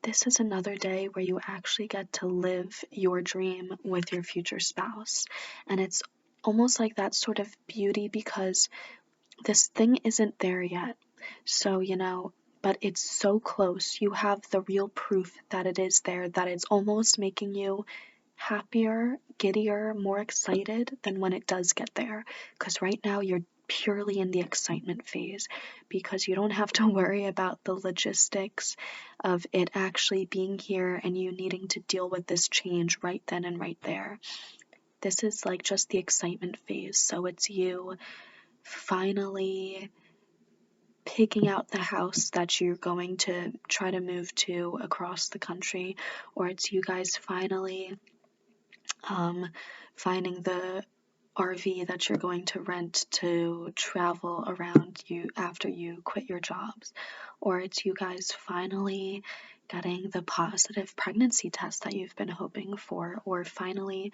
this is another day where you actually get to live your dream with your future spouse. And it's almost like that sort of beauty because this thing isn't there yet. So, but it's so close. You have the real proof that it is there, that it's almost making you happier, giddier, more excited than when it does get there. Because right now you're purely in the excitement phase because you don't have to worry about the logistics of it actually being here and you needing to deal with this change right then and right there. This is like just the excitement phase. So it's you finally picking out the house that you're going to try to move to across the country, or it's you guys finally finding the RV that you're going to rent to travel around you after you quit your jobs, or it's you guys finally getting the positive pregnancy test that you've been hoping for, or finally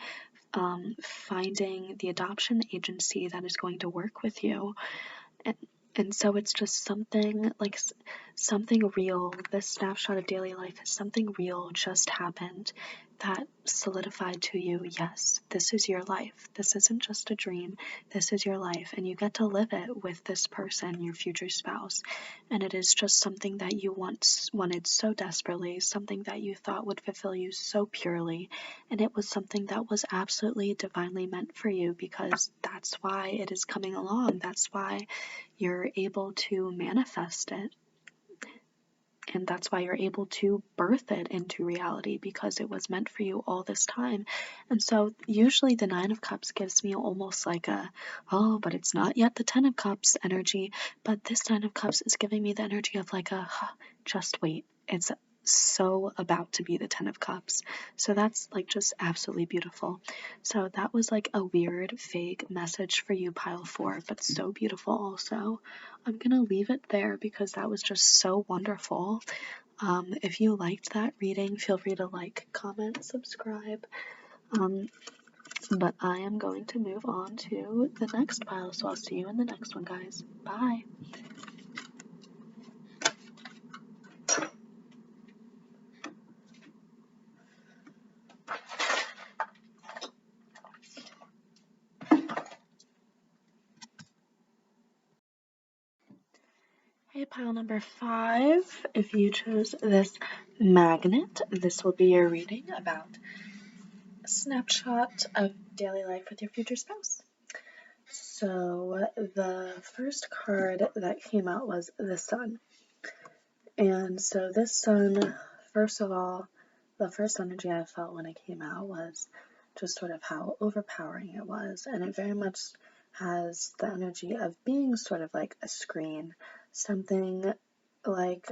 finding the adoption agency that is going to work with you. And so it's just something like something real. This snapshot of daily life is something real just happened that solidified to you, yes, this is your life. This isn't just a dream. This is your life. And you get to live it with this person, your future spouse. And it is just something that you once wanted so desperately, something that you thought would fulfill you so purely. And it was something that was absolutely divinely meant for you because that's why it is coming along. That's why you're able to manifest it. And that's why you're able to birth it into reality because it was meant for you all this time. And so usually the Nine of Cups gives me almost like oh, but it's not yet the Ten of Cups energy. But this Nine of Cups is giving me the energy of like just wait. It's so about to be the Ten of Cups. So that's like just absolutely beautiful. So that was like a weird, vague message for you, pile 4, but so beautiful also. I'm gonna leave it there because that was just so wonderful. If you liked that reading, feel free to like, comment, subscribe. But I am going to move on to the next pile, so I'll see you in the next one, guys. Bye. Hey, pile number 5. If you chose this magnet, this will be your reading about a snapshot of daily life with your future spouse. So the first card that came out was the Sun. And so this Sun, first of all, the first energy I felt when it came out was just sort of how overpowering it was. And it very much has the energy of being sort of like a screen, something like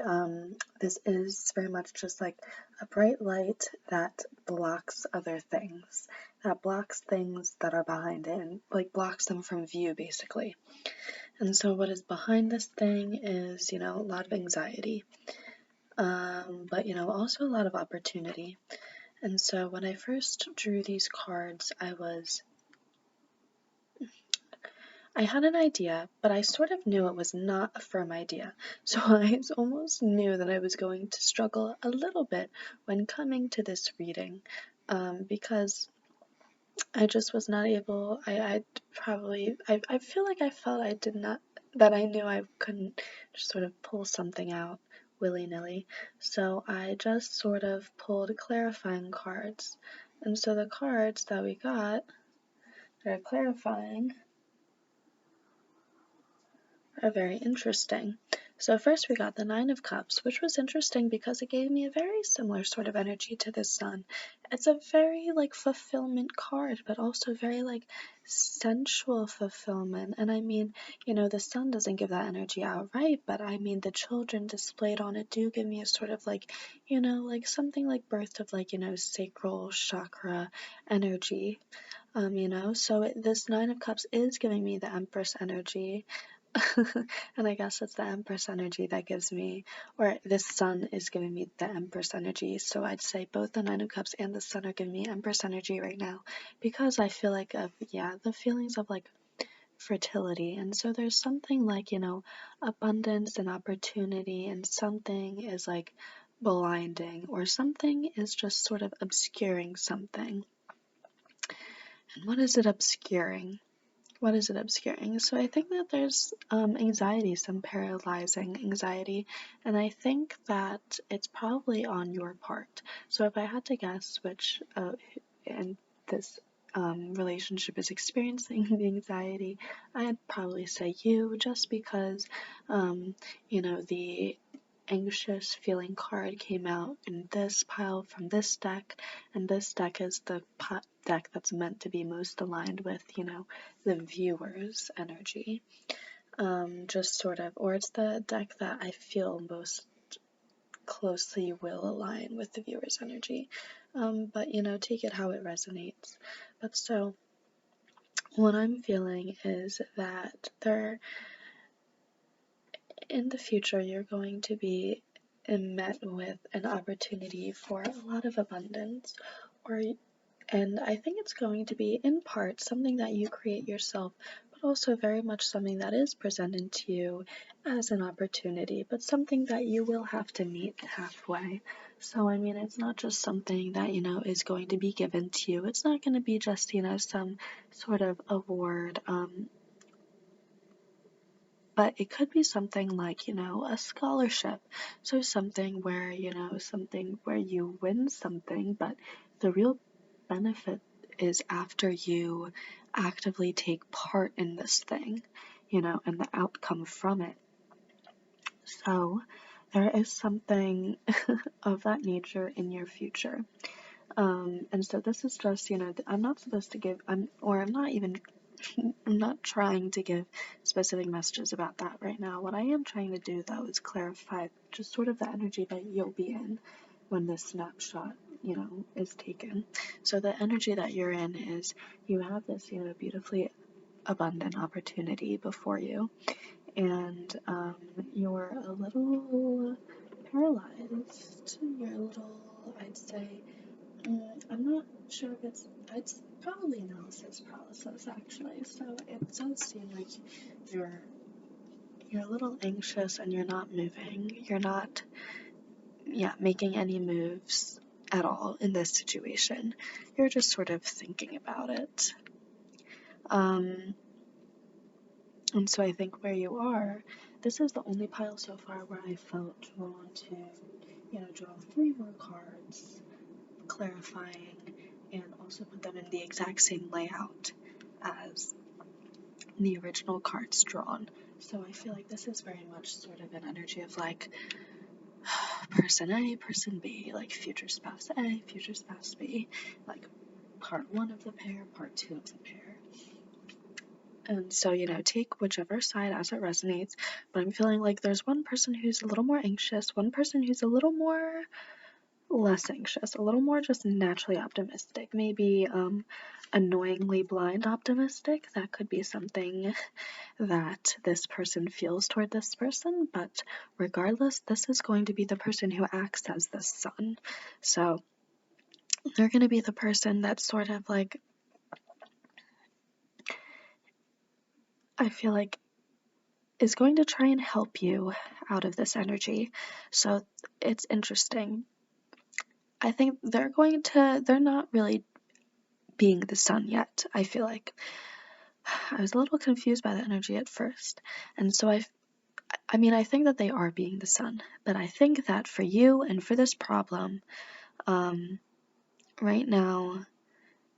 this is very much just like a bright light that blocks other things, that blocks things that are behind it, and like blocks them from view basically. And so what is behind this thing is, a lot of anxiety, but also a lot of opportunity. And so when I first drew these cards, I had an idea, but I sort of knew it was not a firm idea. So I almost knew that I was going to struggle a little bit when coming to this reading, because I just was not able, I feel like I felt I did not, that I knew I couldn't just sort of pull something out willy-nilly. So I just sort of pulled clarifying cards. And so the cards that we got that are clarifying are very interesting. So first we got the Nine of Cups, which was interesting because it gave me a very similar sort of energy to the Sun. It's a very like fulfillment card, but also very like sensual fulfillment. And I mean, the Sun doesn't give that energy outright, but I mean the children displayed on it do give me a sort of like, like something like birth of like, sacral chakra energy. So this Nine of Cups is giving me the Empress energy. And I guess it's the Empress energy that gives me, or this Sun is giving me the Empress energy. So I'd say both the Nine of Cups and the Sun are giving me Empress energy right now, because I feel like the feelings of like fertility. And so there's something like, abundance and opportunity, and something is like blinding, or something is just sort of obscuring something. And what is it obscuring? What is it obscuring? So I think that there's anxiety, some paralyzing anxiety, and I think that it's probably on your part. So if I had to guess which in this relationship is experiencing the anxiety, I'd probably say you, just because the anxious feeling card came out in this pile from this deck, and this deck is the deck that's meant to be most aligned with, the viewer's energy. Just sort of, or it's the deck that I feel most closely will align with the viewer's energy. But, take it how it resonates. But so, what I'm feeling is that in the future, you're going to be met with an opportunity for a lot of abundance, and I think it's going to be in part something that you create yourself, but also very much something that is presented to you as an opportunity, but something that you will have to meet halfway. So I mean, it's not just something that is going to be given to you. It's not going to be just some sort of award, but it could be something like, a scholarship. So something where, something where you win something, but the real benefit is after you actively take part in this thing, and the outcome from it. So there is something of that nature in your future. And so this is just, I'm not supposed to give, I'm not even I'm not trying to give specific messages about that right now. What I am trying to do, though, is clarify just sort of the energy that you'll be in when this snapshot, is taken. So the energy that you're in is you have this, beautifully abundant opportunity before you, and you're a little paralyzed. You're a little, I'd say, I'm not sure if it's probably analysis paralysis, actually. So it does seem like you're a little anxious and you're not moving. You're not, making any moves at all in this situation. You're just sort of thinking about it. And so I think where you are, this is the only pile so far where I felt drawn to, draw 3 more cards, clarifying, and also put them in the exact same layout as the original cards drawn. So I feel like this is very much sort of an energy of like person A, person B, like future spouse A, future spouse B, like part 1 of the pair, part 2 of the pair. And so, take whichever side as it resonates, but I'm feeling like there's one person who's a little more anxious, one person who's a little more less anxious, a little more just naturally optimistic, maybe annoyingly blind optimistic. That could be something that this person feels toward this person, but regardless, this is going to be the person who acts as the sun. So they're going to be the person that's sort of like, I feel like, is going to try and help you out of this energy. So it's interesting. I think they're not really being the sun yet, I feel like. I was a little confused by the energy at first. And so I think that they are being the sun, but I think that for you and for this problem, right now,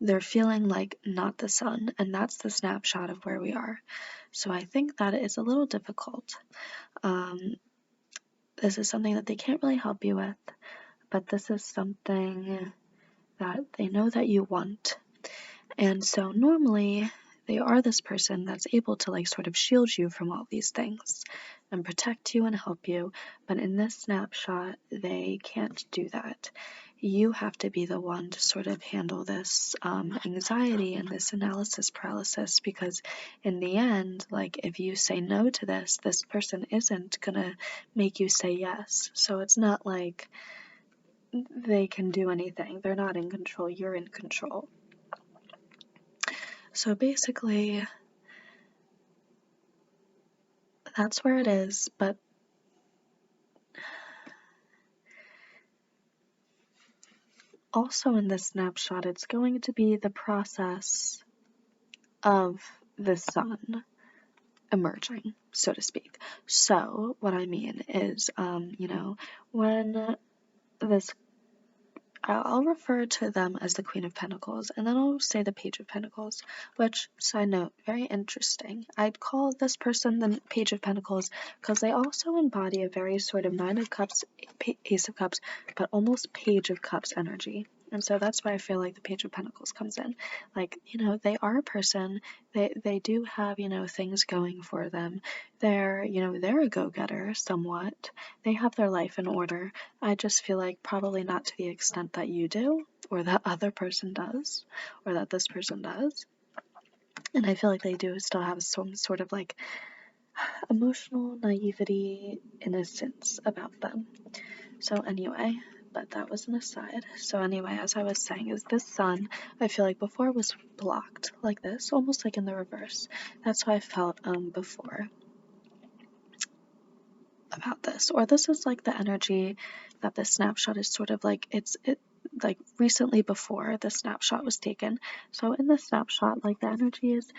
they're feeling like not the sun, and that's the snapshot of where we are. So I think that it's a little difficult. This is something that they can't really help you with, but this is something that they know that you want. And so normally they are this person that's able to like sort of shield you from all these things and protect you and help you, but in this snapshot they can't do that. you have to be the one to sort of handle this anxiety and this analysis paralysis, because in the end, like, if you say no to this person isn't gonna make you say yes. So it's not like they can do anything. They're not in control. You're in control. So basically, that's where it is, but also in this snapshot, it's going to be the process of the sun emerging, so to speak. So what I mean is, when this, I'll refer to them as the Queen of Pentacles, and then I'll say the Page of Pentacles, which, side note, very interesting. I'd call this person the Page of Pentacles because they also embody a very sort of Nine of Cups, Ace of Cups, but almost Page of Cups energy. And so that's why I feel like the Page of Pentacles comes in. Like, they are a person. They do have, things going for them. They're a go-getter somewhat. They have their life in order. I just feel like probably not to the extent that you do, or that other person does, or that this person does. And I feel like they do still have some sort of like emotional naivety, innocence about them. So anyway, but that was an aside. So anyway, as I was saying, is this sun, I feel like before was blocked like this, almost like in the reverse. That's how I felt before about this. Or this is like the energy that the snapshot is sort of like, like recently before the snapshot was taken. So in the snapshot, like the energy is,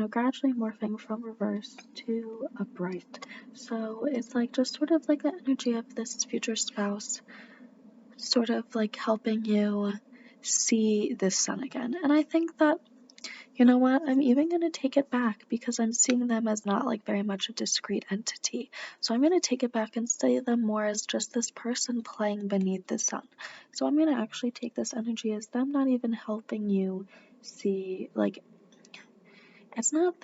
gradually morphing from reverse to upright. So it's like just sort of like the energy of this future spouse sort of like helping you see this sun again. And I think that, you know what, I'm even going to take it back because I'm seeing them as not like very much a discrete entity. So I'm going to take it back and see them more as just this person playing beneath the sun. So I'm going to actually take this energy as them not even helping you see, like, it's not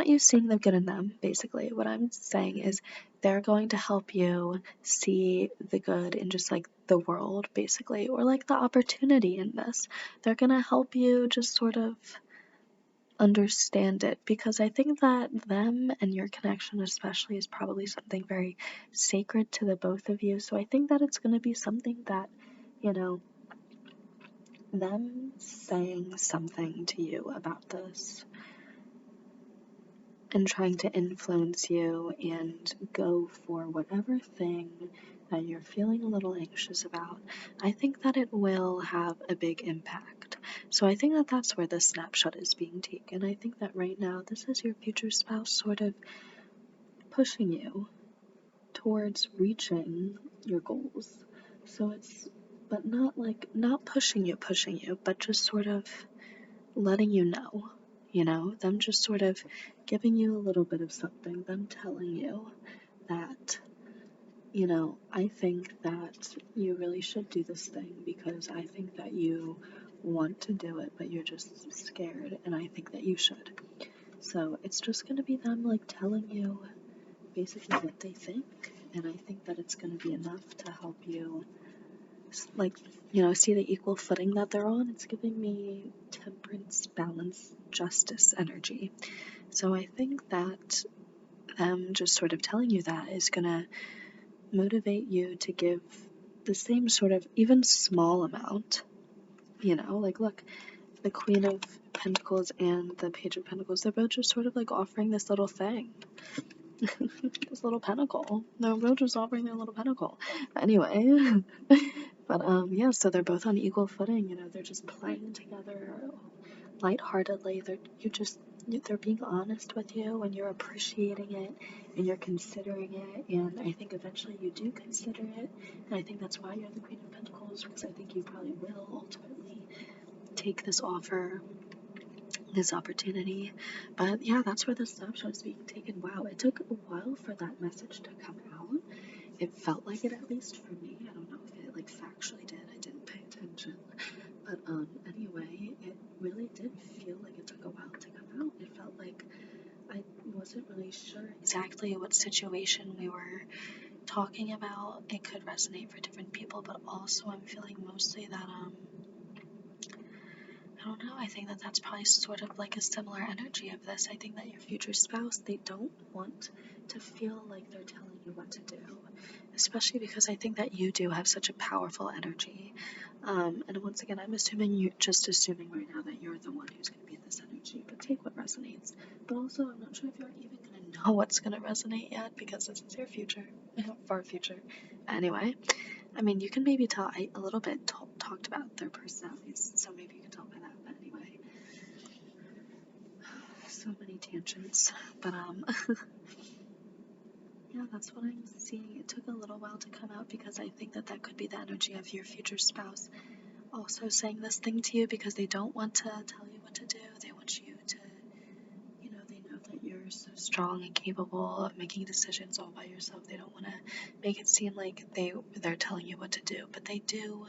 you seeing the good in them, basically. What I'm saying is they're going to help you see the good in just like the world, basically, or like the opportunity in this. They're going to help you just sort of understand it, because I think that them and your connection especially is probably something very sacred to the both of you. So I think that it's going to be something that, them saying something to you about this and trying to influence you and go for whatever thing that you're feeling a little anxious about, I think that it will have a big impact. So I think that that's where the snapshot is being taken. I think that right now this is your future spouse sort of pushing you towards reaching your goals. So it's, but not pushing you, but just sort of letting you know. Them just sort of giving you a little bit of something, them telling you that, I think that you really should do this thing because I think that you want to do it, but you're just scared, and I think that you should. So it's just going to be them like telling you basically what they think, and I think that it's going to be enough to help you see the equal footing that they're on. It's giving me temperance, balance, justice energy. So I think that them just sort of telling you that is going to motivate you to give the same sort of even small amount. Like, look, the Queen of Pentacles and the Page of Pentacles, they're both just sort of like offering this little thing. This little pentacle. They're both just offering their little pentacle. Anyway, but yeah, so they're both on equal footing. They're just playing together lightheartedly. They're being honest with you, and you're appreciating it, and you're considering it, and I think eventually you do consider it, and I think that's why you're the Queen of Pentacles, because I think you probably will ultimately take this offer, this opportunity. But yeah, that's where the snapshot is being taken. Wow, it took a while for that message to come out. It felt like it, at least for me. I don't know if it like factually did. I didn't pay attention. But anyway, it really did feel like it took a while to come out. It felt like I wasn't really sure exactly what situation we were talking about, it could resonate for different people, but also I'm feeling mostly that, I don't know, I think that that's probably sort of like a similar energy of this. I think that your future spouse, they don't want to feel like they're telling you what to do, especially because I think that you do have such a powerful energy. And once again, I'm assuming right now that you're the one who's going to be in this energy, but take what resonates. But also, I'm not sure if you're even going to know what's going to resonate yet, because this is your future, far future. Anyway, I mean, you can maybe tell, I a little bit talked about their personalities, so maybe you can tell by that, but anyway. So many tangents, but yeah, that's what I'm seeing. It took a little while to come out because I think that that could be the energy of your future spouse also saying this thing to you because they don't want to tell you what to do. They want you to, they know that you're so strong and capable of making decisions all by yourself. They don't want to make it seem like they're telling you what to do, but they do.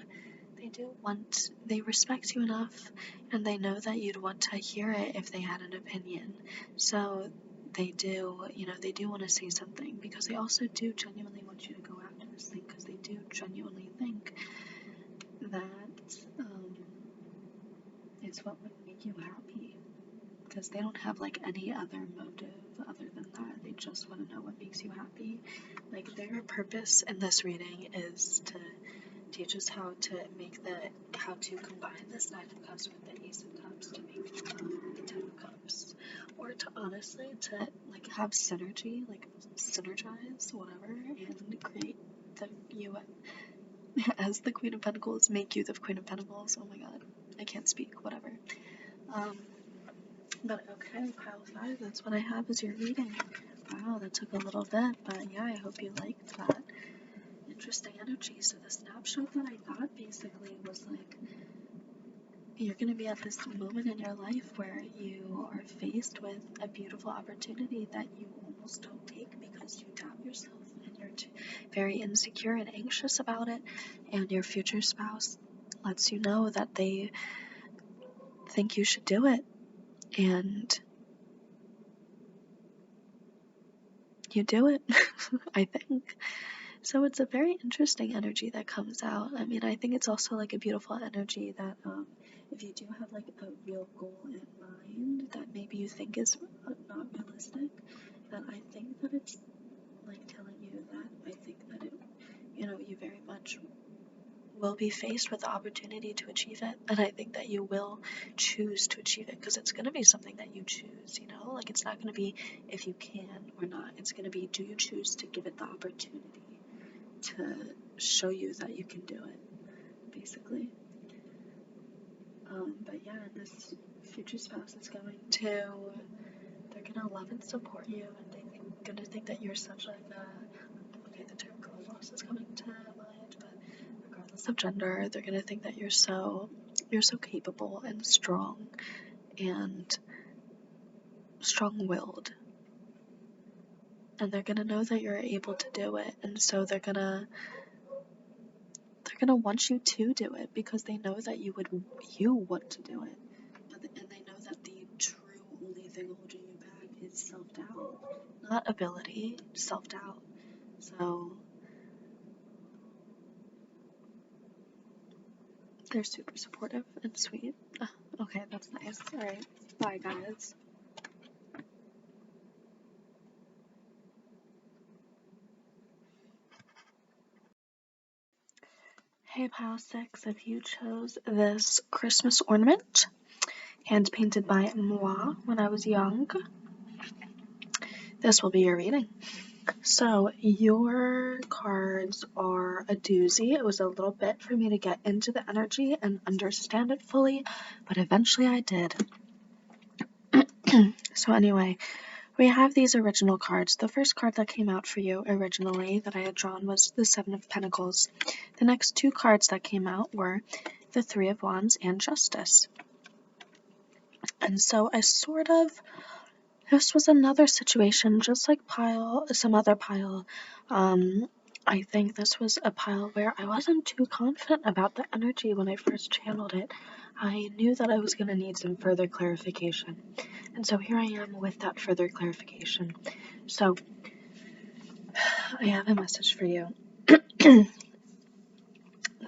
They respect you enough, and they know that you'd want to hear it if they had an opinion. So they do, they do want to say something because they also do genuinely want you to go after this thing because they do genuinely think that it's what would make you happy, because they don't have like any other motive other than that. They just want to know what makes you happy. Like, their purpose in this reading is to teach us how to combine this Nine of Cups with the Ace of Cups to make the Ten of Cups, or to honestly to like have synergy, like synergize whatever, and create you as the Queen of Pentacles, make you the Queen of Pentacles. Oh my God, I can't speak. Whatever. But okay, pile 5. That's what I have as your reading. Wow, that took a little bit, but yeah, I hope you liked that. Interesting energy. So the snapshot that I got basically was like, you're going to be at this moment in your life where you are faced with a beautiful opportunity that you almost don't take because you doubt yourself and you're very insecure and anxious about it, and your future spouse lets you know that they think you should do it, and you do it. I think. So it's a very interesting energy that comes out. I mean, I think it's also like a beautiful energy that if you do have like a real goal in mind that maybe you think is not realistic, then I think that it's like telling you that I think that it, you very much will be faced with the opportunity to achieve it, and I think that you will choose to achieve it because it's going to be something that you choose, like it's not going to be if you can or not. It's going to be, do you choose to give it the opportunity to show you that you can do it, basically. But yeah, this future spouse is they're gonna love and support you, and they're gonna think that you're such like the term girl boss is coming to mind, but regardless of gender, they're gonna think that you're so capable and strong and strong-willed, and they're gonna know that you're able to do it, and so they're gonna want you to do it because they know that you want to do it, and they know that the true only thing holding you back is self-doubt, not ability, self-doubt. So they're super supportive and sweet. Okay, that's nice. All right, bye guys. Hey Pile 6, if you chose this Christmas ornament, hand painted by moi when I was young, this will be your reading. So your cards are a doozy. It was a little bit for me to get into the energy and understand it fully, but eventually I did. So anyway, we have these original cards. The first card that came out for you originally that I had drawn was the Seven of Pentacles. The next two cards that came out were the Three of Wands and Justice. And so this was another situation, just like some other pile. I think this was a pile where I wasn't too confident about the energy when I first channeled it. I knew that I was going to need some further clarification. And so here I am with that further clarification. So I have a message for you.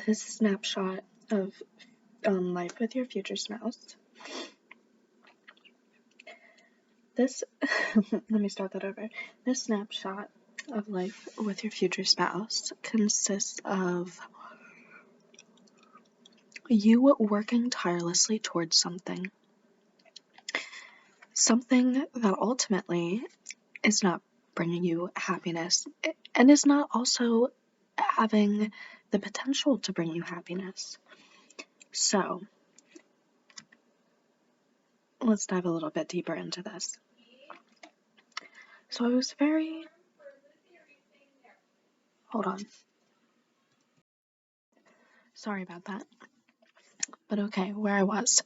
This snapshot of life with your future spouse. This, let me start that over. This snapshot of life with your future spouse consists of you working tirelessly towards something that ultimately is not bringing you happiness and is not also having the potential to bring you happiness. So, let's dive a little bit deeper into this. So I was hold on. Sorry about that. But okay, where I was.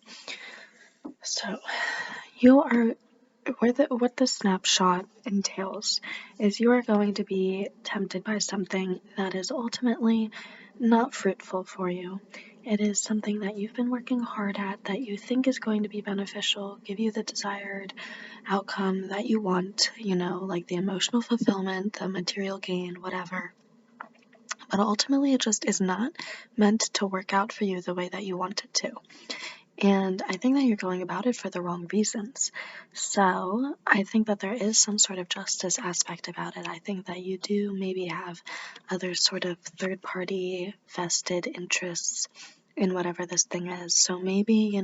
So, what the snapshot entails is you are going to be tempted by something that is ultimately not fruitful for you. It is something that you've been working hard at, that you think is going to be beneficial, give you the desired outcome that you want, like the emotional fulfillment, the material gain, whatever. But ultimately, it just is not meant to work out for you the way that you want it to. And I think that you're going about it for the wrong reasons. So I think that there is some sort of justice aspect about it. I think that you do maybe have other sort of third-party vested interests in whatever this thing is. So maybe,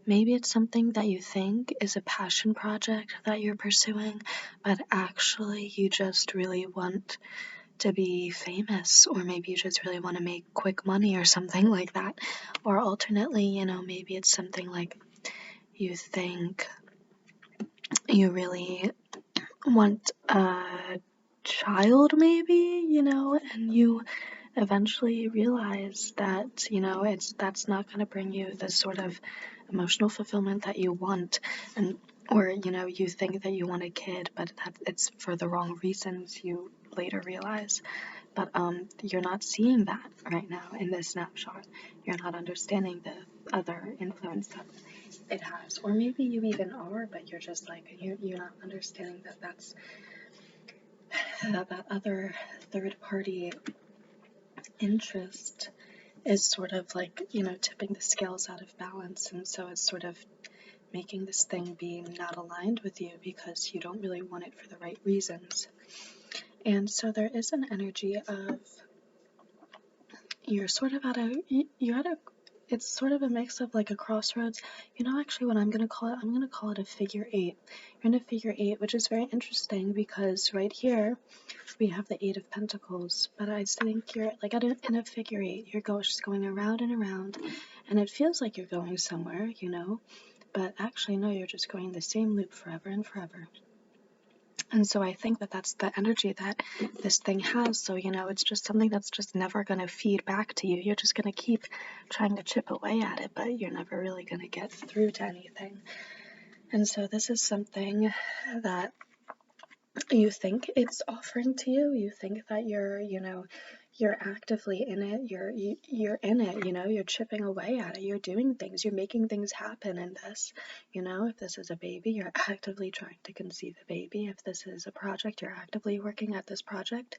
maybe it's something that you think is a passion project that you're pursuing, but actually you just really want to be famous, or maybe you just really want to make quick money or something like that. Or alternately, maybe it's something like you think you really want a child, maybe, and you eventually realize that, that's not going to bring you the sort of emotional fulfillment that you want, or you think that you want a kid, but that it's for the wrong reasons, you later realize. But you're not seeing that right now in this snapshot. You're not understanding the other influence that it has. Or maybe you even are, but you're just like, you're not understanding that other third party interest is sort of like, tipping the scales out of balance. And so it's sort of making this thing be not aligned with you because you don't really want it for the right reasons. And so there is an energy of you're sort of it's sort of a mix of like a crossroads. Actually what I'm going to call it a figure eight. You're in a figure eight, which is very interesting because right here we have the Eight of Pentacles, but I think you're like in a figure eight. You're just going around and around, and it feels like you're going somewhere, but actually no, you're just going the same loop forever and forever. And so I think that that's the energy that this thing has. So, it's just something that's just never going to feed back to you. You're just going to keep trying to chip away at it, but you're never really going to get through to anything. And so this is something that you think it's offering to you. You think that you're actively in it. You're in it, you're chipping away at it. You're doing things. You're making things happen in this. If this is a baby, you're actively trying to conceive a baby. If this is a project, you're actively working at this project.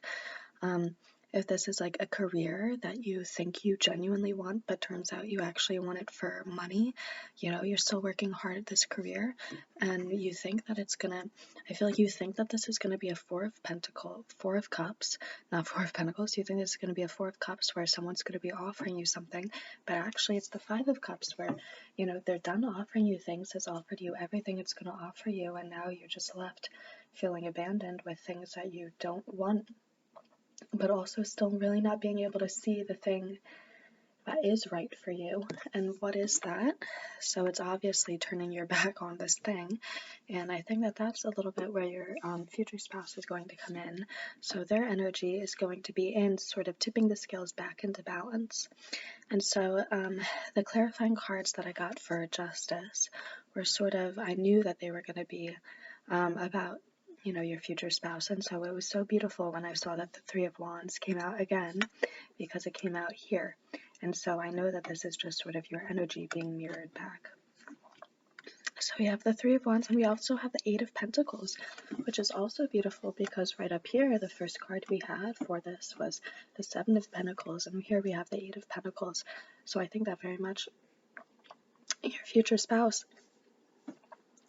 If this is like a career that you think you genuinely want, but turns out you actually want it for money, you're still working hard at this career, and you think that I feel like you think that this is going to be a Four of Cups, not Four of Pentacles. You think this is going to be a Four of Cups where someone's going to be offering you something, but actually it's the Five of Cups where, they're done offering you things, has offered you everything it's going to offer you, and now you're just left feeling abandoned with things that you don't want, but also still really not being able to see the thing that is right for you. And what is that? So it's obviously turning your back on this thing, and I think that that's a little bit where your future spouse is going to come in. So their energy is going to be in sort of tipping the scales back into balance. And so the clarifying cards that I got for justice were sort of, I knew that they were going to be about your future spouse. And so it was so beautiful when I saw that the Three of Wands came out again, because it came out here. And so I know that this is just sort of your energy being mirrored back. So we have the Three of Wands, and we also have the Eight of Pentacles, which is also beautiful because right up here, the first card we had for this was the Seven of Pentacles, and here we have the Eight of Pentacles. So I think that very much your future spouse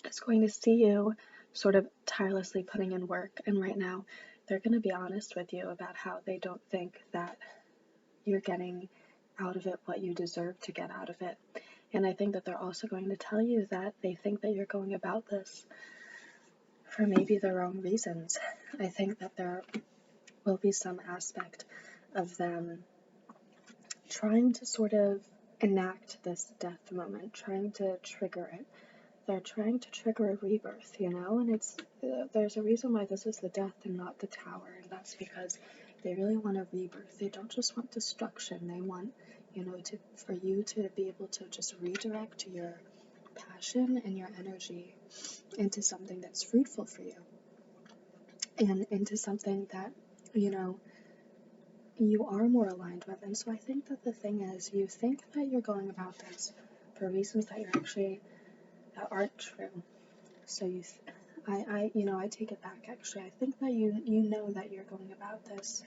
is going to see you sort of tirelessly putting in work, and right now they're going to be honest with you about how they don't think that you're getting out of it what you deserve to get out of it. And I think that they're also going to tell you that they think that you're going about this for maybe the wrong reasons. I think that there will be some aspect of them trying to sort of enact this death moment, trying to trigger it. They're trying to trigger a rebirth, you know, and there's a reason why this is the death and not the tower, and that's because they really want a rebirth. They don't just want destruction. They want, you know, for you to be able to just redirect your passion and your energy into something that's fruitful for you, and into something that, you know, you are more aligned with. And so I think that the thing is, you think that you're going about this for reasons that that aren't true. So I take it back, actually. I think that you know that you're going about this,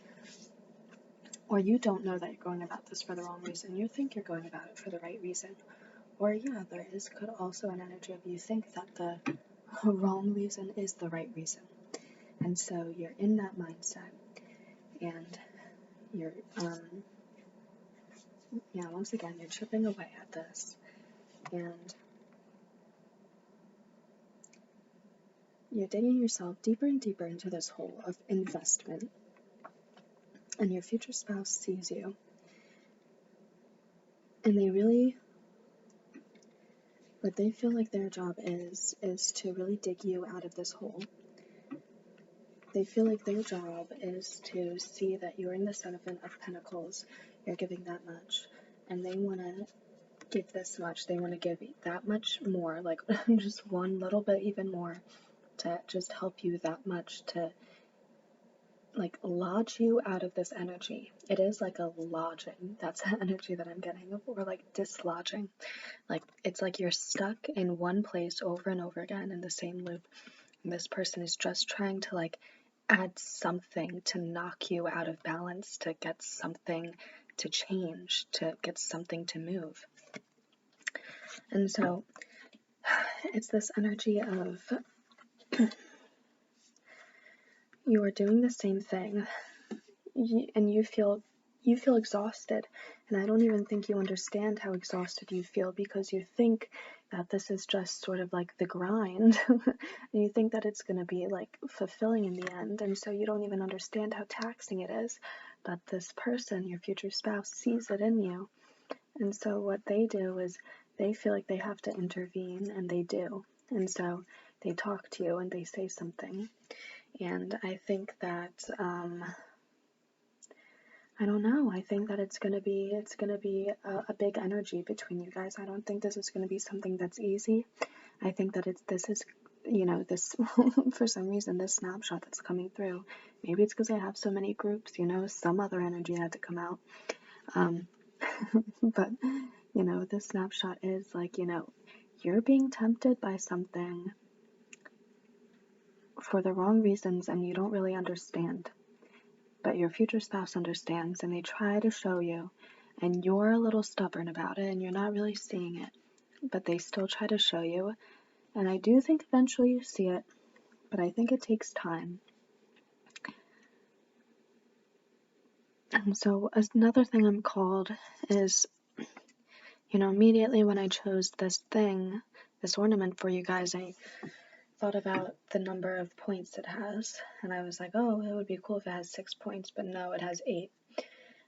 or you don't know that you're going about this for the wrong reason. You think you're going about it for the right reason. Or yeah, could also an energy of you think that the wrong reason is the right reason. And so you're in that mindset, and you're, once again, you're chipping away at this, and you're digging yourself deeper and deeper into this hole of investment, and your future spouse sees you, and what they feel like their job is to really dig you out of this hole. They feel like their job is to see that you're in the Seven of Pentacles, you're giving that much, and they want to give this much, they want to give that much more, like just one little bit even more, to just help you that much, to like lodge you out of this energy. It is like a lodging. That's the energy that I'm getting, or like dislodging. Like it's like you're stuck in one place over and over again in the same loop. And this person is just trying to like add something to knock you out of balance, to get something to change, to get something to move. And so it's this energy of you are doing the same thing, and you feel exhausted, and I don't even think you understand how exhausted you feel, because you think that this is just sort of like the grind and you think that it's going to be like fulfilling in the end, and so you don't even understand how taxing it is. But this person, your future spouse, sees it in you, and so what they do is they feel like they have to intervene, and they do, and so they talk to you and they say something. And I think that I don't know. I think that it's gonna be a big energy between you guys. I don't think this is gonna be something that's easy. I think that this for some reason, this snapshot that's coming through. Maybe it's because I have so many groups. Some other energy had to come out. But this snapshot is like, you're being tempted by something for the wrong reasons, and you don't really understand. But your future spouse understands, and they try to show you, and you're a little stubborn about it, and you're not really seeing it, but they still try to show you, and I do think eventually you see it, but I think it takes time. And so another thing I'm called is, immediately when I chose this ornament for you guys, I thought about the number of points it has, and I was like, oh, it would be cool if it has 6 points, but no, it has 8.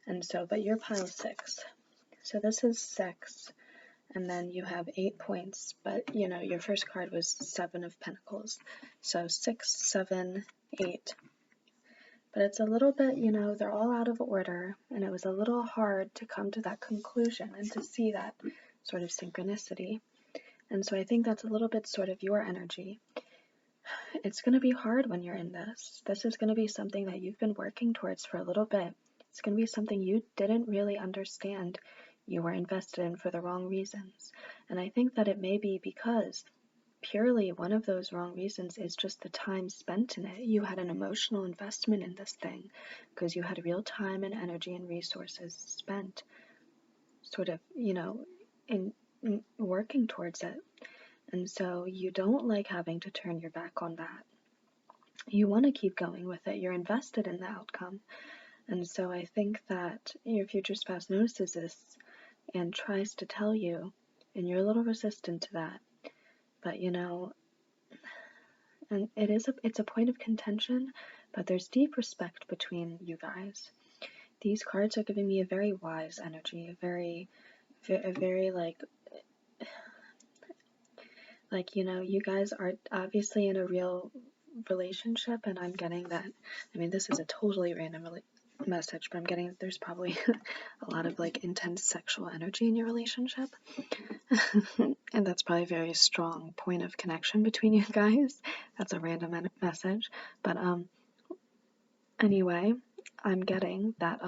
And so, but your pile 6. So this is 6, and then you have 8 points, but your first card was 7 of Pentacles. So 6, 7, 8. But it's a little bit, they're all out of order, and it was a little hard to come to that conclusion and to see that sort of synchronicity. And so I think that's a little bit sort of your energy. It's going to be hard when you're in this. This is going to be something that you've been working towards for a little bit. It's going to be something you didn't really understand you were invested in for the wrong reasons. And I think that it may be because purely one of those wrong reasons is just the time spent in it. You had an emotional investment in this thing because you had real time and energy and resources spent sort of, in working towards it. And so you don't like having to turn your back on that. You want to keep going with it. You're invested in the outcome. And so I think that your future spouse notices this and tries to tell you, and you're a little resistant to that. But and it's a point of contention, but there's deep respect between you guys. These cards are giving me a very wise energy, a very like you guys are obviously in a real relationship, and I'm getting that. I mean, this is a totally random message, but I'm getting that there's probably a lot of like intense sexual energy in your relationship. And that's probably a very strong point of connection between you guys. That's a random message, but anyway, I'm getting that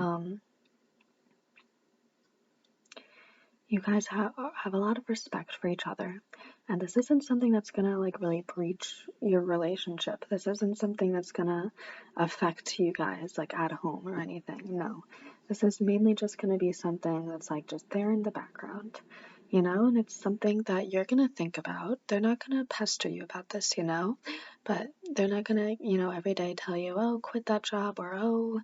you guys have a lot of respect for each other, and this isn't something that's gonna like really breach your relationship. This isn't something that's gonna affect you guys like at home or anything. No, this is mainly just gonna be something that's like just there in the background, and it's something that you're gonna think about. They're not gonna pester you about this, but they're not gonna, every day tell you, oh, quit that job, or oh,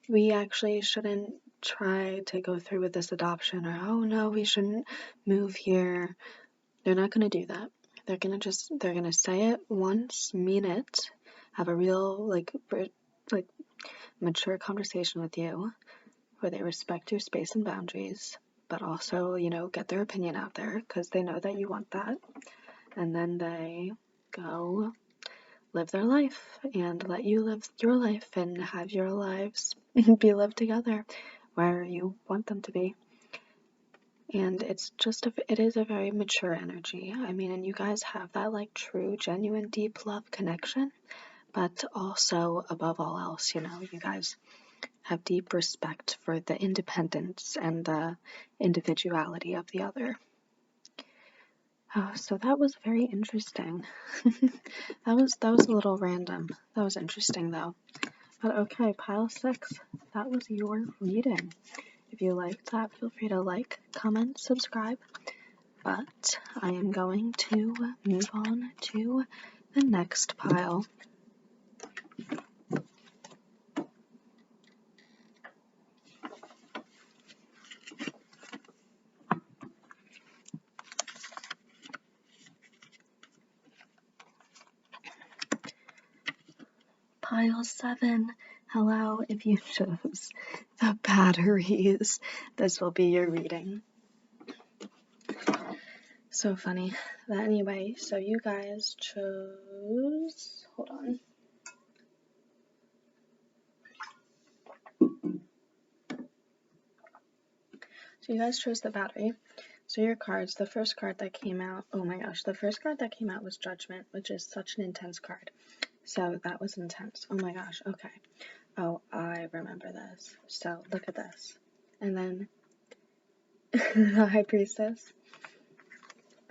we actually shouldn't try to go through with this adoption, or oh no, we shouldn't move here. They're not going to do that. They're going to say it once, mean it, have a real like mature conversation with you where they respect your space and boundaries, but also, get their opinion out there because they know that you want that. And then they go live their life and let you live your life and have your lives be lived together where you want them to be. And it is a very mature energy. I mean, and you guys have that like true, genuine, deep love connection, but also above all else, you guys have deep respect for the independence and the individuality of the other. So that was very interesting. That was a little random. That was interesting though. But okay, pile 6, that was your reading. If you liked that, feel free to like, comment, subscribe. But I am going to move on to the next pile. Pile 7. Hello, if you chose the batteries, this will be your reading. So funny. But anyway, so you guys chose, hold on. So you guys chose the battery. So your cards, the first card that came out, oh my gosh, the first card that came out was Judgment, which is such an intense card. So that was intense. Oh my gosh, okay. Oh, I remember this. So look at this. And then the High Priestess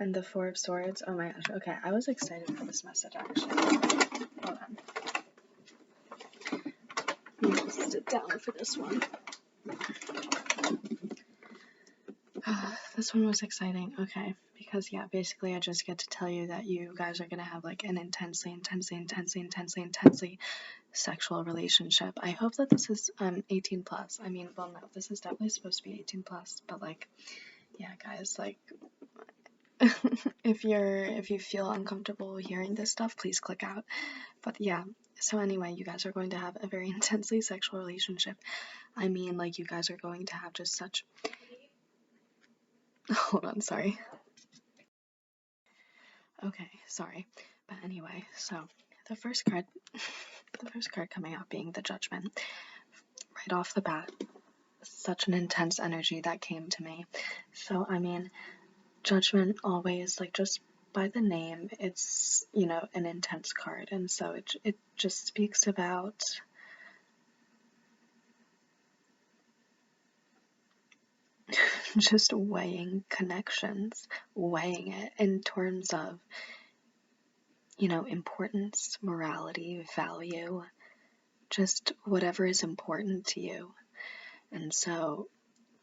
and the Four of Swords. Oh my gosh, okay. I was excited for this message actually. Hold on. Let me just sit down for this one. This one was exciting, okay, because yeah, basically I just get to tell you that you guys are gonna have like an intensely sexual relationship. I hope that this is 18 plus. I mean, well, no, this is definitely supposed to be 18 plus, but like, yeah, guys, like, if you feel uncomfortable hearing this stuff, please click out. But yeah, so anyway, you guys are going to have a very intensely sexual relationship. I mean, like, you guys are going to have just such... Hold on, sorry. Okay, sorry. But anyway, so the first card coming out being the Judgment. Right off the bat, such an intense energy that came to me. So, I mean, Judgment always, like, just by the name, it's, an intense card. And so it just speaks about just weighing connections, weighing it in terms of you know, importance, morality, value, just whatever is important to you. And so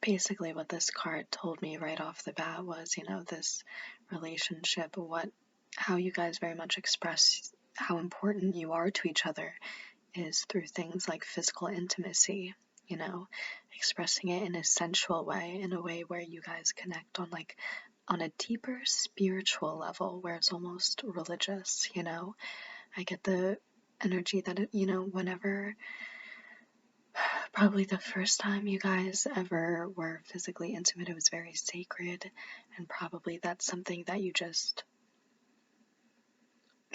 basically what this card told me right off the bat was, you know, this relationship, how you guys very much express how important you are to each other is through things like physical intimacy, you know, expressing it in a sensual way, in a way where you guys connect on a deeper spiritual level where it's almost religious, you know. I get the energy that, you know, whenever, probably the first time you guys ever were physically intimate, it was very sacred, and probably that's something that you just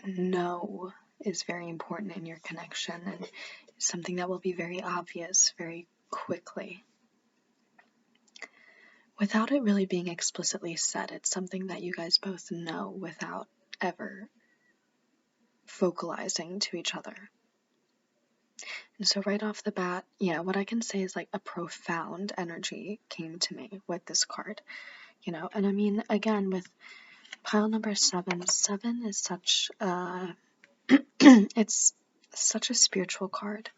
know is very important in your connection, and something that will be very obvious very quickly. Without it really being explicitly said, it's something that you guys both know without ever vocalizing to each other. And so right off the bat, yeah, what I can say is like a profound energy came to me with this card, you know. And I mean, again, with pile number 7, 7 is such it's such a spiritual card.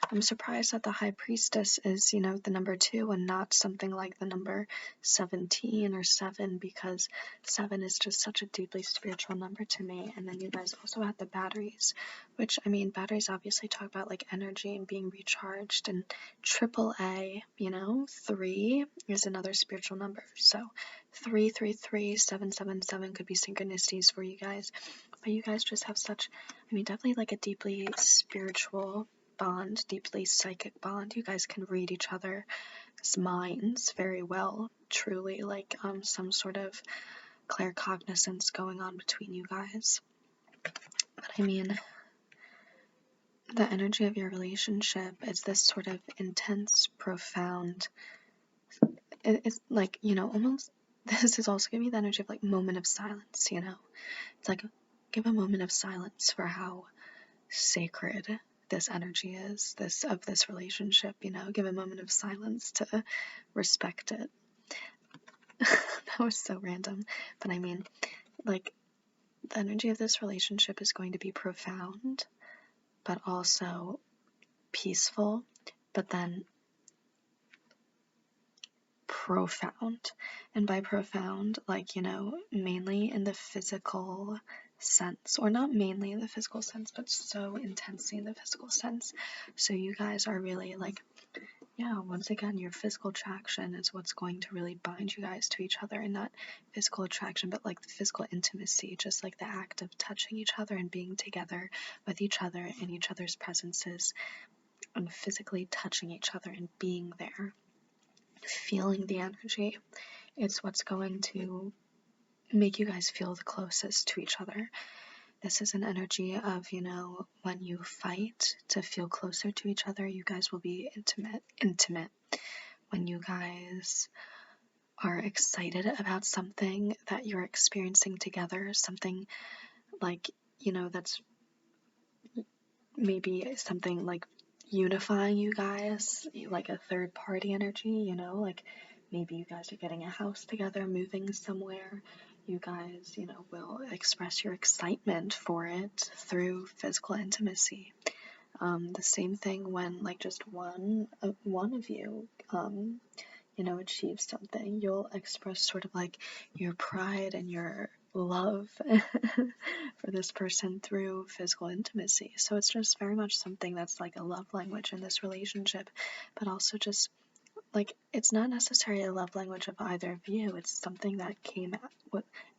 I'm surprised that the High Priestess is, you know, the number 2 and not something like the number 17 or 7, because 7 is just such a deeply spiritual number to me. And then you guys also have the batteries, which, I mean, batteries obviously talk about like energy and being recharged, and AAA, you know, 3 is another spiritual number. So 333, 777 could be synchronicities for you guys. But you guys just have such, I mean, definitely like a deeply spiritual bond, deeply psychic bond. You guys can read each other's minds very well, truly, like some sort of claircognizance going on between you guys. But I mean, the energy of your relationship is this sort of intense, profound, it's like, you know, almost, this is also giving me the energy of like moment of silence, you know. It's like, give a moment of silence for how sacred this energy is, this relationship, you know. Give a moment of silence to respect it. That was so random, but I mean, like, the energy of this relationship is going to be profound, but also peaceful, but then profound. And by profound, like, you know, mainly in the physical sense, or not mainly in the physical sense, but so intensely in the physical sense. So you guys are really like, yeah, once again, your physical attraction is what's going to really bind you guys to each other, and not physical attraction, but like the physical intimacy, just like the act of touching each other and being together with each other in each other's presences, and physically touching each other and being there, feeling the energy. It's what's going to make you guys feel the closest to each other. This is an energy of, you know, when you fight to feel closer to each other, you guys will be intimate. When you guys are excited about something that you're experiencing together, something like, you know, that's maybe something like unifying you guys, like a third party energy, you know, like maybe you guys are getting a house together, moving somewhere. You guys, you know, will express your excitement for it through physical intimacy. The same thing when like just one of you, you know, achieves something. You'll express sort of like your pride and your love for this person through physical intimacy. So it's just very much something that's like a love language in this relationship, but also just like, it's not necessarily a love language of either of you. It's something that came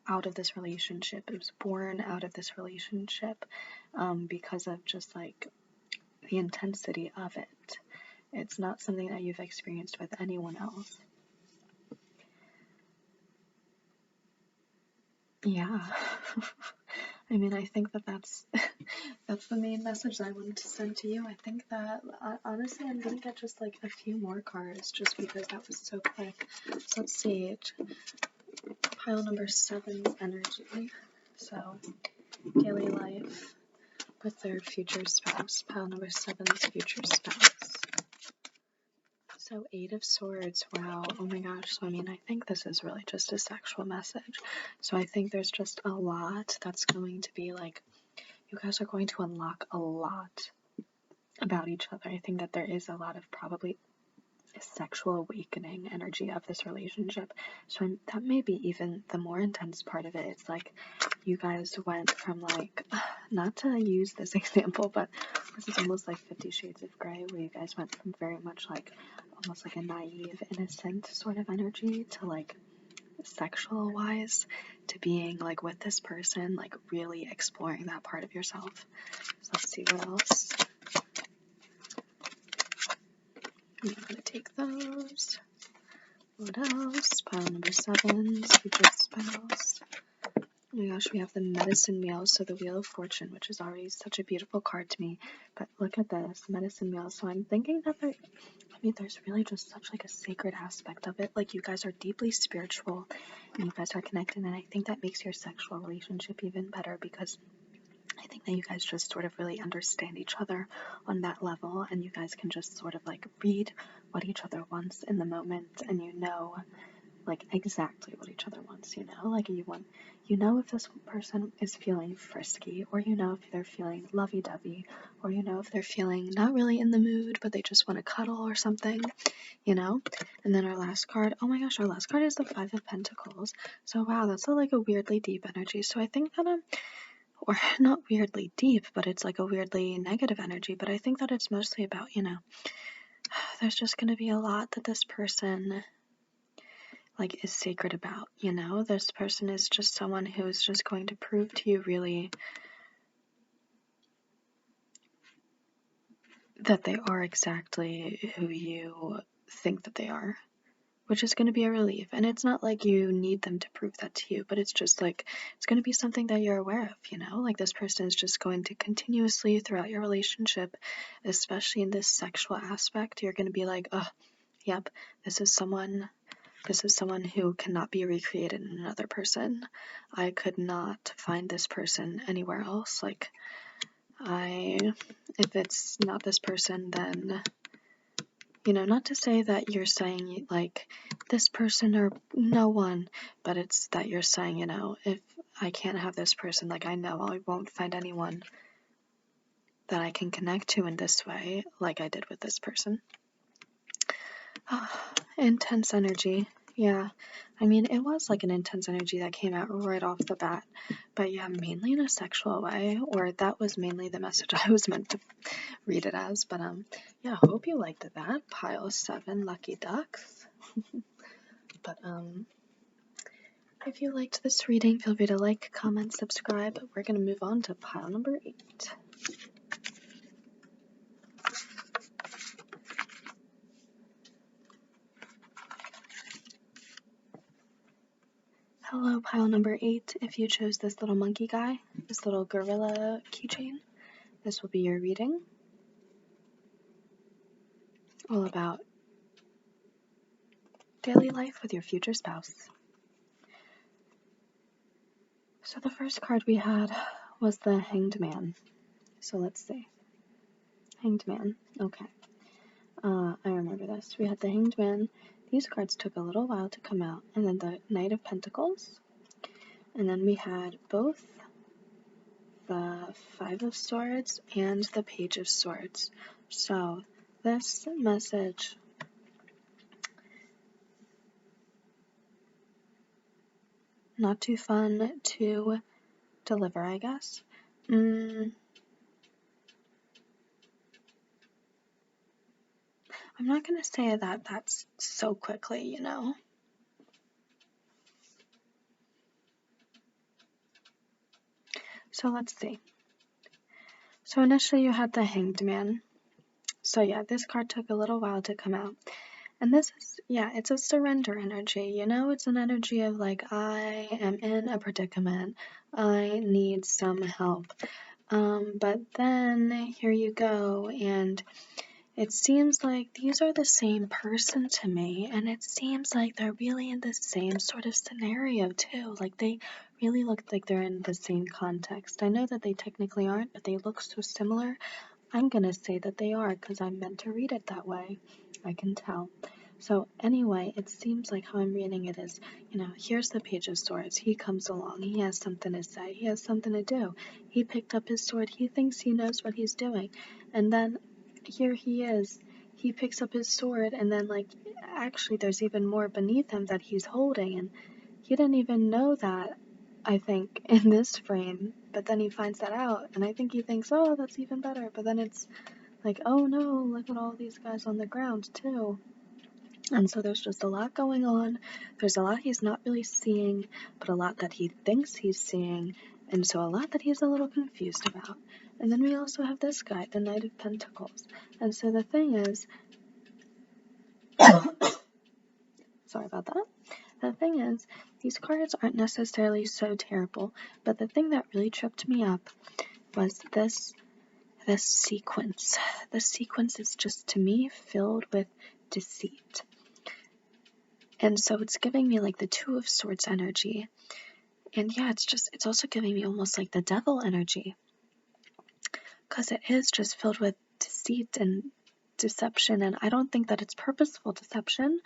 out of this relationship. It was born out of this relationship because of just like the intensity of it. It's not something that you've experienced with anyone else. Yeah. I mean, I think that's that's the main message I wanted to send to you. I think that, honestly, I'm gonna get just like a few more cards just because that was so quick. So let's see. Pile number 7's energy. So, daily life with their future spouse. Pile number 7's future spouse. So 8 of Swords, wow, oh my gosh. So I mean, I think this is really just a sexual message. So I think there's just a lot that's going to be like you guys are going to unlock a lot about each other. I think that there is a lot of probably sexual awakening energy of this relationship. So that may be even the more intense part of it. It's like you guys went from like, not to use this example, but this is almost like 50 Shades of Grey, where you guys went from very much like almost like a naive, innocent sort of energy to like sexual wise to being like with this person, like really exploring that part of yourself. So let's see what else. I'm gonna take those. What else? Pile number 7, Future Spouse. Oh my gosh, we have the Medicine Wheel, so the Wheel of Fortune, which is already such a beautiful card to me. But look at this, Medicine Wheel. So I'm thinking that there's really just such like a sacred aspect of it. Like you guys are deeply spiritual and you guys are connected, and I think that makes your sexual relationship even better because I think that you guys just sort of really understand each other on that level, and you guys can just sort of like read what each other wants in the moment, and you know like exactly what each other wants, you know? Like you know if this person is feeling frisky, or you know if they're feeling lovey-dovey, or you know if they're feeling not really in the mood, but they just want to cuddle or something, you know? And then our last card, oh my gosh, our last card is the 5 of Pentacles. So wow, that's like a weirdly deep energy. So I think that or not weirdly deep, but it's like a weirdly negative energy, but I think that it's mostly about, you know, there's just going to be a lot that this person like is sacred about, you know? This person is just someone who is just going to prove to you really that they are exactly who you think that they are, which is going to be a relief. And it's not like you need them to prove that to you, but it's just like, it's going to be something that you're aware of, you know? Like this person is just going to continuously throughout your relationship, especially in this sexual aspect, you're going to be like, oh, yep, this is someone who cannot be recreated in another person. I could not find this person anywhere else. Like, if it's not this person, then, you know, not to say that you're saying, like, this person or no one, but it's that you're saying, you know, if I can't have this person, like, I know I won't find anyone that I can connect to in this way, like I did with this person. Intense energy. Yeah, I mean, it was like an intense energy that came out right off the bat, but yeah, mainly in a sexual way, or that was mainly the message I was meant to read it as, but yeah, hope you liked that. Pile 7, Lucky Ducks. But if you liked this reading, feel free to like, comment, subscribe. We're going to move on to pile number 8. Hello, pile number 8. If you chose this little monkey guy, this little gorilla keychain, this will be your reading. All about daily life with your future spouse. So the first card we had was the Hanged Man. So let's see. Hanged Man. Okay. I remember this. We had the Hanged Man. These cards took a little while to come out. And then the Knight of Pentacles. And then we had both the 5 of Swords and the Page of Swords. So this message not too fun to deliver, I guess. I'm not going to say that that's so quickly, you know. So let's see. So initially you had the Hanged Man. So yeah, this card took a little while to come out. And this is, yeah, it's a surrender energy, you know? It's an energy of like, I am in a predicament. I need some help. But then here you go, and it seems like these are the same person to me, and it seems like they're really in the same sort of scenario too. Like they really look like they're in the same context. I know that they technically aren't, but they look so similar. I'm gonna say that they are because I'm meant to read it that way. I can tell. So anyway, it seems like how I'm reading it is, here's the Page of Swords. He comes along. He has something to say. He has something to do. He picked up his sword. He thinks he knows what he's doing. And then here he is. He picks up his sword, and then, actually there's even more beneath him that he's holding, and he didn't even know that, I think, in this frame. But then he finds that out, and I think he thinks, oh, that's even better. But then it's like, oh no, look at all these guys on the ground, too. And so there's just a lot going on. There's a lot he's not really seeing, but a lot that he thinks he's seeing, and so a lot that he's a little confused about. And then we also have this guy, the Knight of Pentacles. And so the thing is, sorry about that. The thing is, these cards aren't necessarily so terrible, but the thing that really tripped me up was this sequence. The sequence is just, to me, filled with deceit. And so it's giving me like the Two of Swords energy. And yeah, it's also giving me almost like the Devil energy. Because it is just filled with deceit and deception, and I don't think that it's purposeful deception.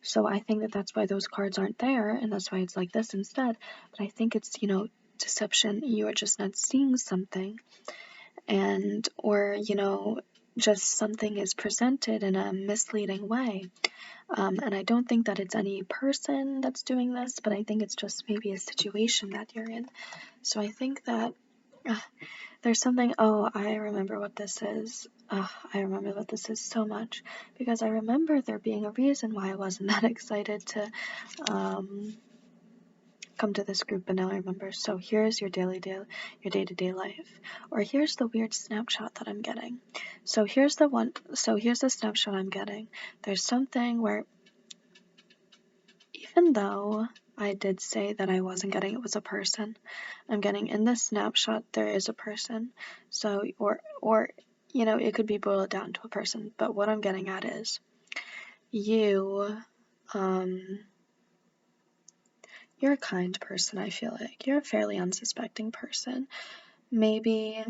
So I think that that's why those cards aren't there, and that's why it's like this instead. But I think it's, deception. You're just not seeing something, or just something is presented in a misleading way. And I don't think that it's any person that's doing this, but I think it's just maybe a situation that you're in. So I think that there's something, I remember what this is. I remember what this is so much, because I remember there being a reason why I wasn't that excited to come to this group, but now I remember. So here's your day-to-day life, or here's the weird snapshot that I'm getting. So here's the snapshot I'm getting. There's something where, even though I did say that I wasn't getting it was a person, I'm getting in this snapshot there is a person. So, or it could be boiled down to a person, but what I'm getting at is you're a kind person. I feel like you're a fairly unsuspecting person. Maybe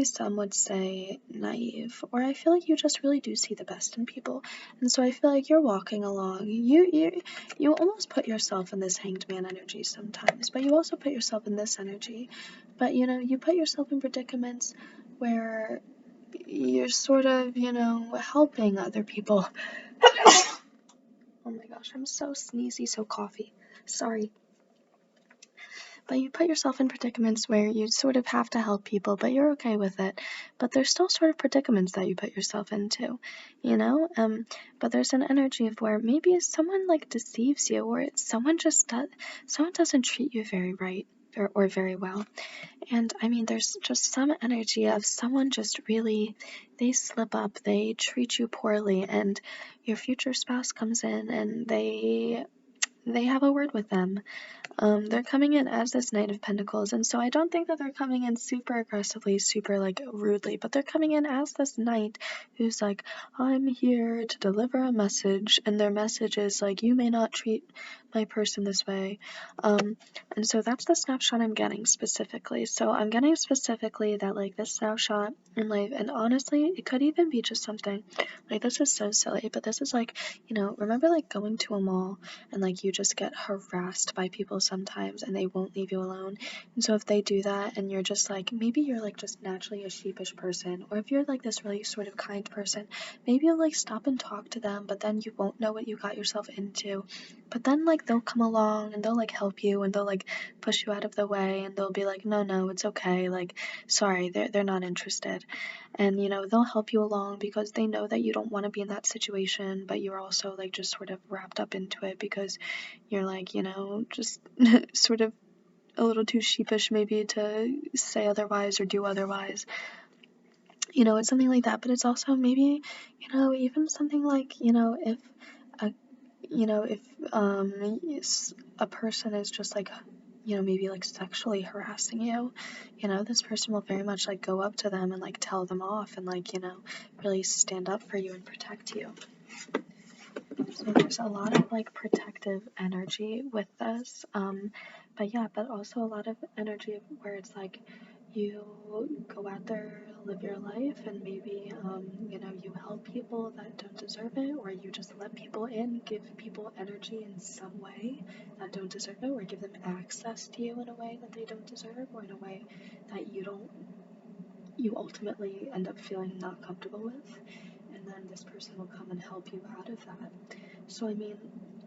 some would say naive, or I feel like you just really do see the best in people. And so I feel like you're walking along, you almost put yourself in this Hanged Man energy sometimes, but you also put yourself in this energy. But you put yourself in predicaments where you're sort of, helping other people. Oh my gosh, I'm so sneezy, so coughy. Sorry. But you put yourself in predicaments where you sort of have to help people, but you're okay with it. But there's still sort of predicaments that you put yourself into, But there's an energy of where maybe someone deceives you, or someone doesn't treat you very right or very well. And I mean, there's just some energy of someone just really, they slip up, they treat you poorly, and your future spouse comes in and they have a word with them. They're coming in as this Knight of Pentacles, and so I don't think that they're coming in super aggressively, super rudely, but they're coming in as this knight who's like, I'm here to deliver a message, and their message is you may not treat my person this way. And so that's the snapshot I'm getting specifically. So I'm getting specifically that this snapshot in life, and honestly, it could even be just something this is so silly, but this is remember going to a mall and you just get harassed by people sometimes and they won't leave you alone. And so if they do that and you're just maybe you're just naturally a sheepish person, or if you're this really sort of kind person, maybe you'll stop and talk to them, but then you won't know what you got yourself into. But then they'll come along and they'll help you, and they'll push you out of the way, and they'll be no, it's okay, sorry, they're not interested. And they'll help you along because they know that you don't want to be in that situation, but you're also just sort of wrapped up into it because you're just sort of a little too sheepish maybe to say otherwise or do otherwise. It's something like that. But it's also maybe even something if a person is just maybe sexually harassing you, this person will very much go up to them and tell them off and really stand up for you and protect you. So there's a lot of protective energy with this, but also a lot of energy where it's you go out there, live your life, and maybe, you help people that don't deserve it, or you just let people in, give people energy in some way that don't deserve it, or give them access to you in a way that they don't deserve, or in a way that you ultimately end up feeling not comfortable with, and then this person will come and help you out of that. So, I mean,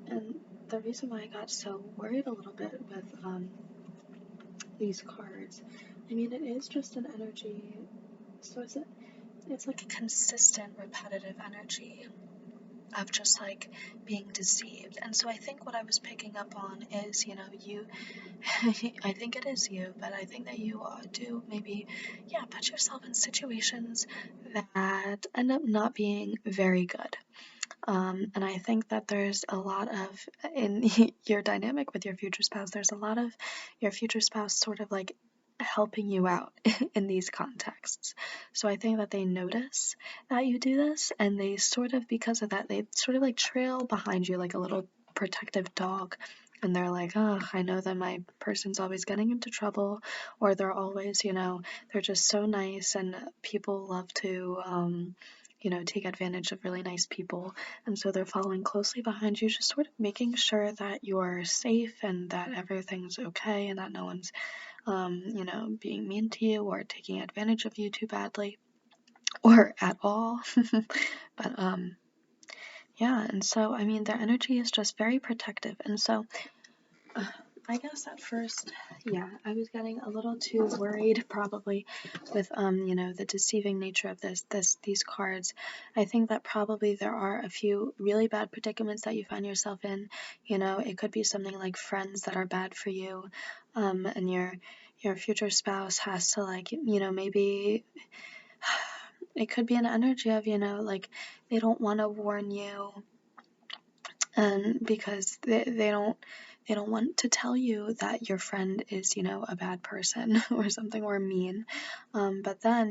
and the reason why I got so worried a little bit with, these cards. I mean, it is just an energy, so it's like a consistent, repetitive energy of just like being deceived. And so I think what I was picking up on is, you, I think it is you, but I think that you do maybe, put yourself in situations that end up not being very good. And I think that there's a lot of, in your dynamic with your future spouse, there's a lot of your future spouse sort of like helping you out in these contexts. So I think that they notice that you do this, and they sort of, because of that, they sort of like trail behind you like a little protective dog. And they're like, oh, I know that my person's always getting into trouble, or they're always, they're just so nice, and people love to, take advantage of really nice people. And so they're following closely behind you, just sort of making sure that you're safe and that everything's okay and that no one's, being mean to you or taking advantage of you too badly or at all. But, and so, I mean, their energy is just very protective. And so, I guess at first, I was getting a little too worried probably with, the deceiving nature of these cards. I think that probably there are a few really bad predicaments that you find yourself in. It could be something like friends that are bad for you, and your future spouse has to, like, maybe it could be an energy of, like, they don't want to warn you, and because they don't want to tell you that your friend is, a bad person or something, or mean, but then,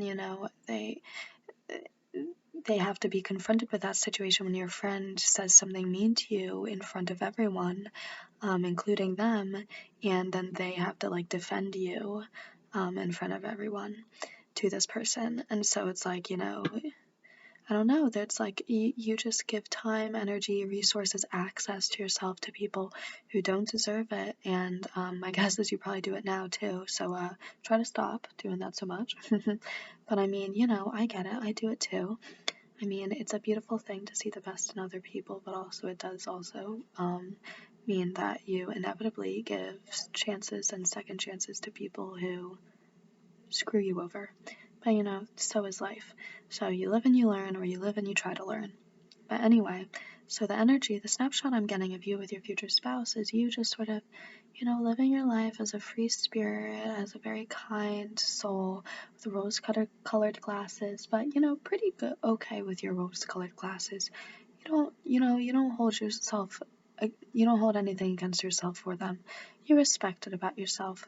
they have to be confronted with that situation when your friend says something mean to you in front of everyone, including them, and then they have to like defend you, in front of everyone to this person. And so it's like, I don't know, that's like you just give time, energy, resources, access to yourself to people who don't deserve it. And my guess is you probably do it now too. So try to stop doing that so much. But I mean, I get it. I do it too. I mean, it's a beautiful thing to see the best in other people, but also it does also mean that you inevitably give chances and second chances to people who screw you over. But so is life. So you live and you learn, or you live and you try to learn. But anyway, so the energy, the snapshot I'm getting of you with your future spouse is you just sort of, living your life as a free spirit, as a very kind soul with rose-colored glasses, but, pretty good, okay with your rose-colored glasses. You don't hold yourself, you don't hold anything against yourself for them. You respect it about yourself,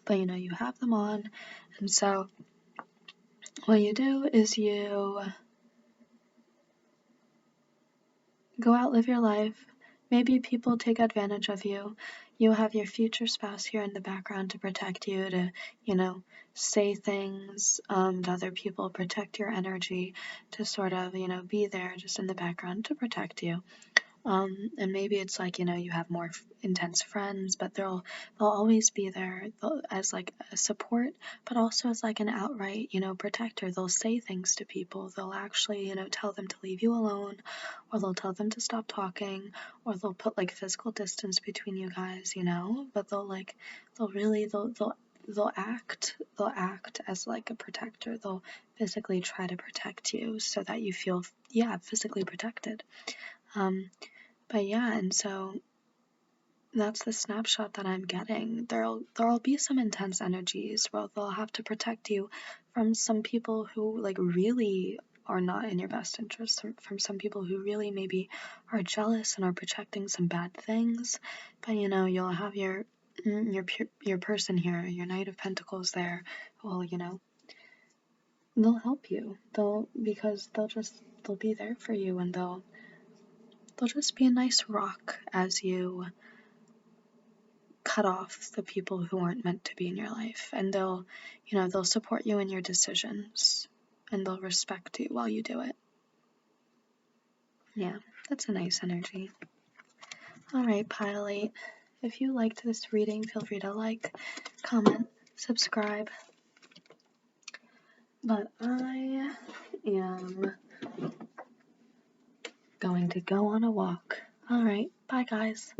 but, you have them on, and so what you do is you go out, live your life. Maybe people take advantage of you. You have your future spouse here in the background to protect you, to, say things to other people, protect your energy, to sort of, be there just in the background to protect you. And maybe it's like, you have more intense friends, but they'll always be there as like a support, but also as like an outright, protector. They'll say things to people. They'll actually, tell them to leave you alone, or they'll tell them to stop talking, or they'll put like physical distance between you guys, but they'll act as like a protector. They'll physically try to protect you so that you feel, physically protected. And so that's the snapshot that I'm getting. There'll be some intense energies where they'll have to protect you from some people who like really are not in your best interest, from some people who really maybe are jealous and are projecting some bad things. But you'll have your person here, your Knight of Pentacles there, who will, they'll help you. Because they'll be there for you, and they'll just be a nice rock as you cut off the people who aren't meant to be in your life, and they'll support you in your decisions, and they'll respect you while you do it. Yeah, that's a nice energy. Alright, Pile 8. If you liked this reading, feel free to like, comment, subscribe. But I am going to go on a walk. Alright, bye guys.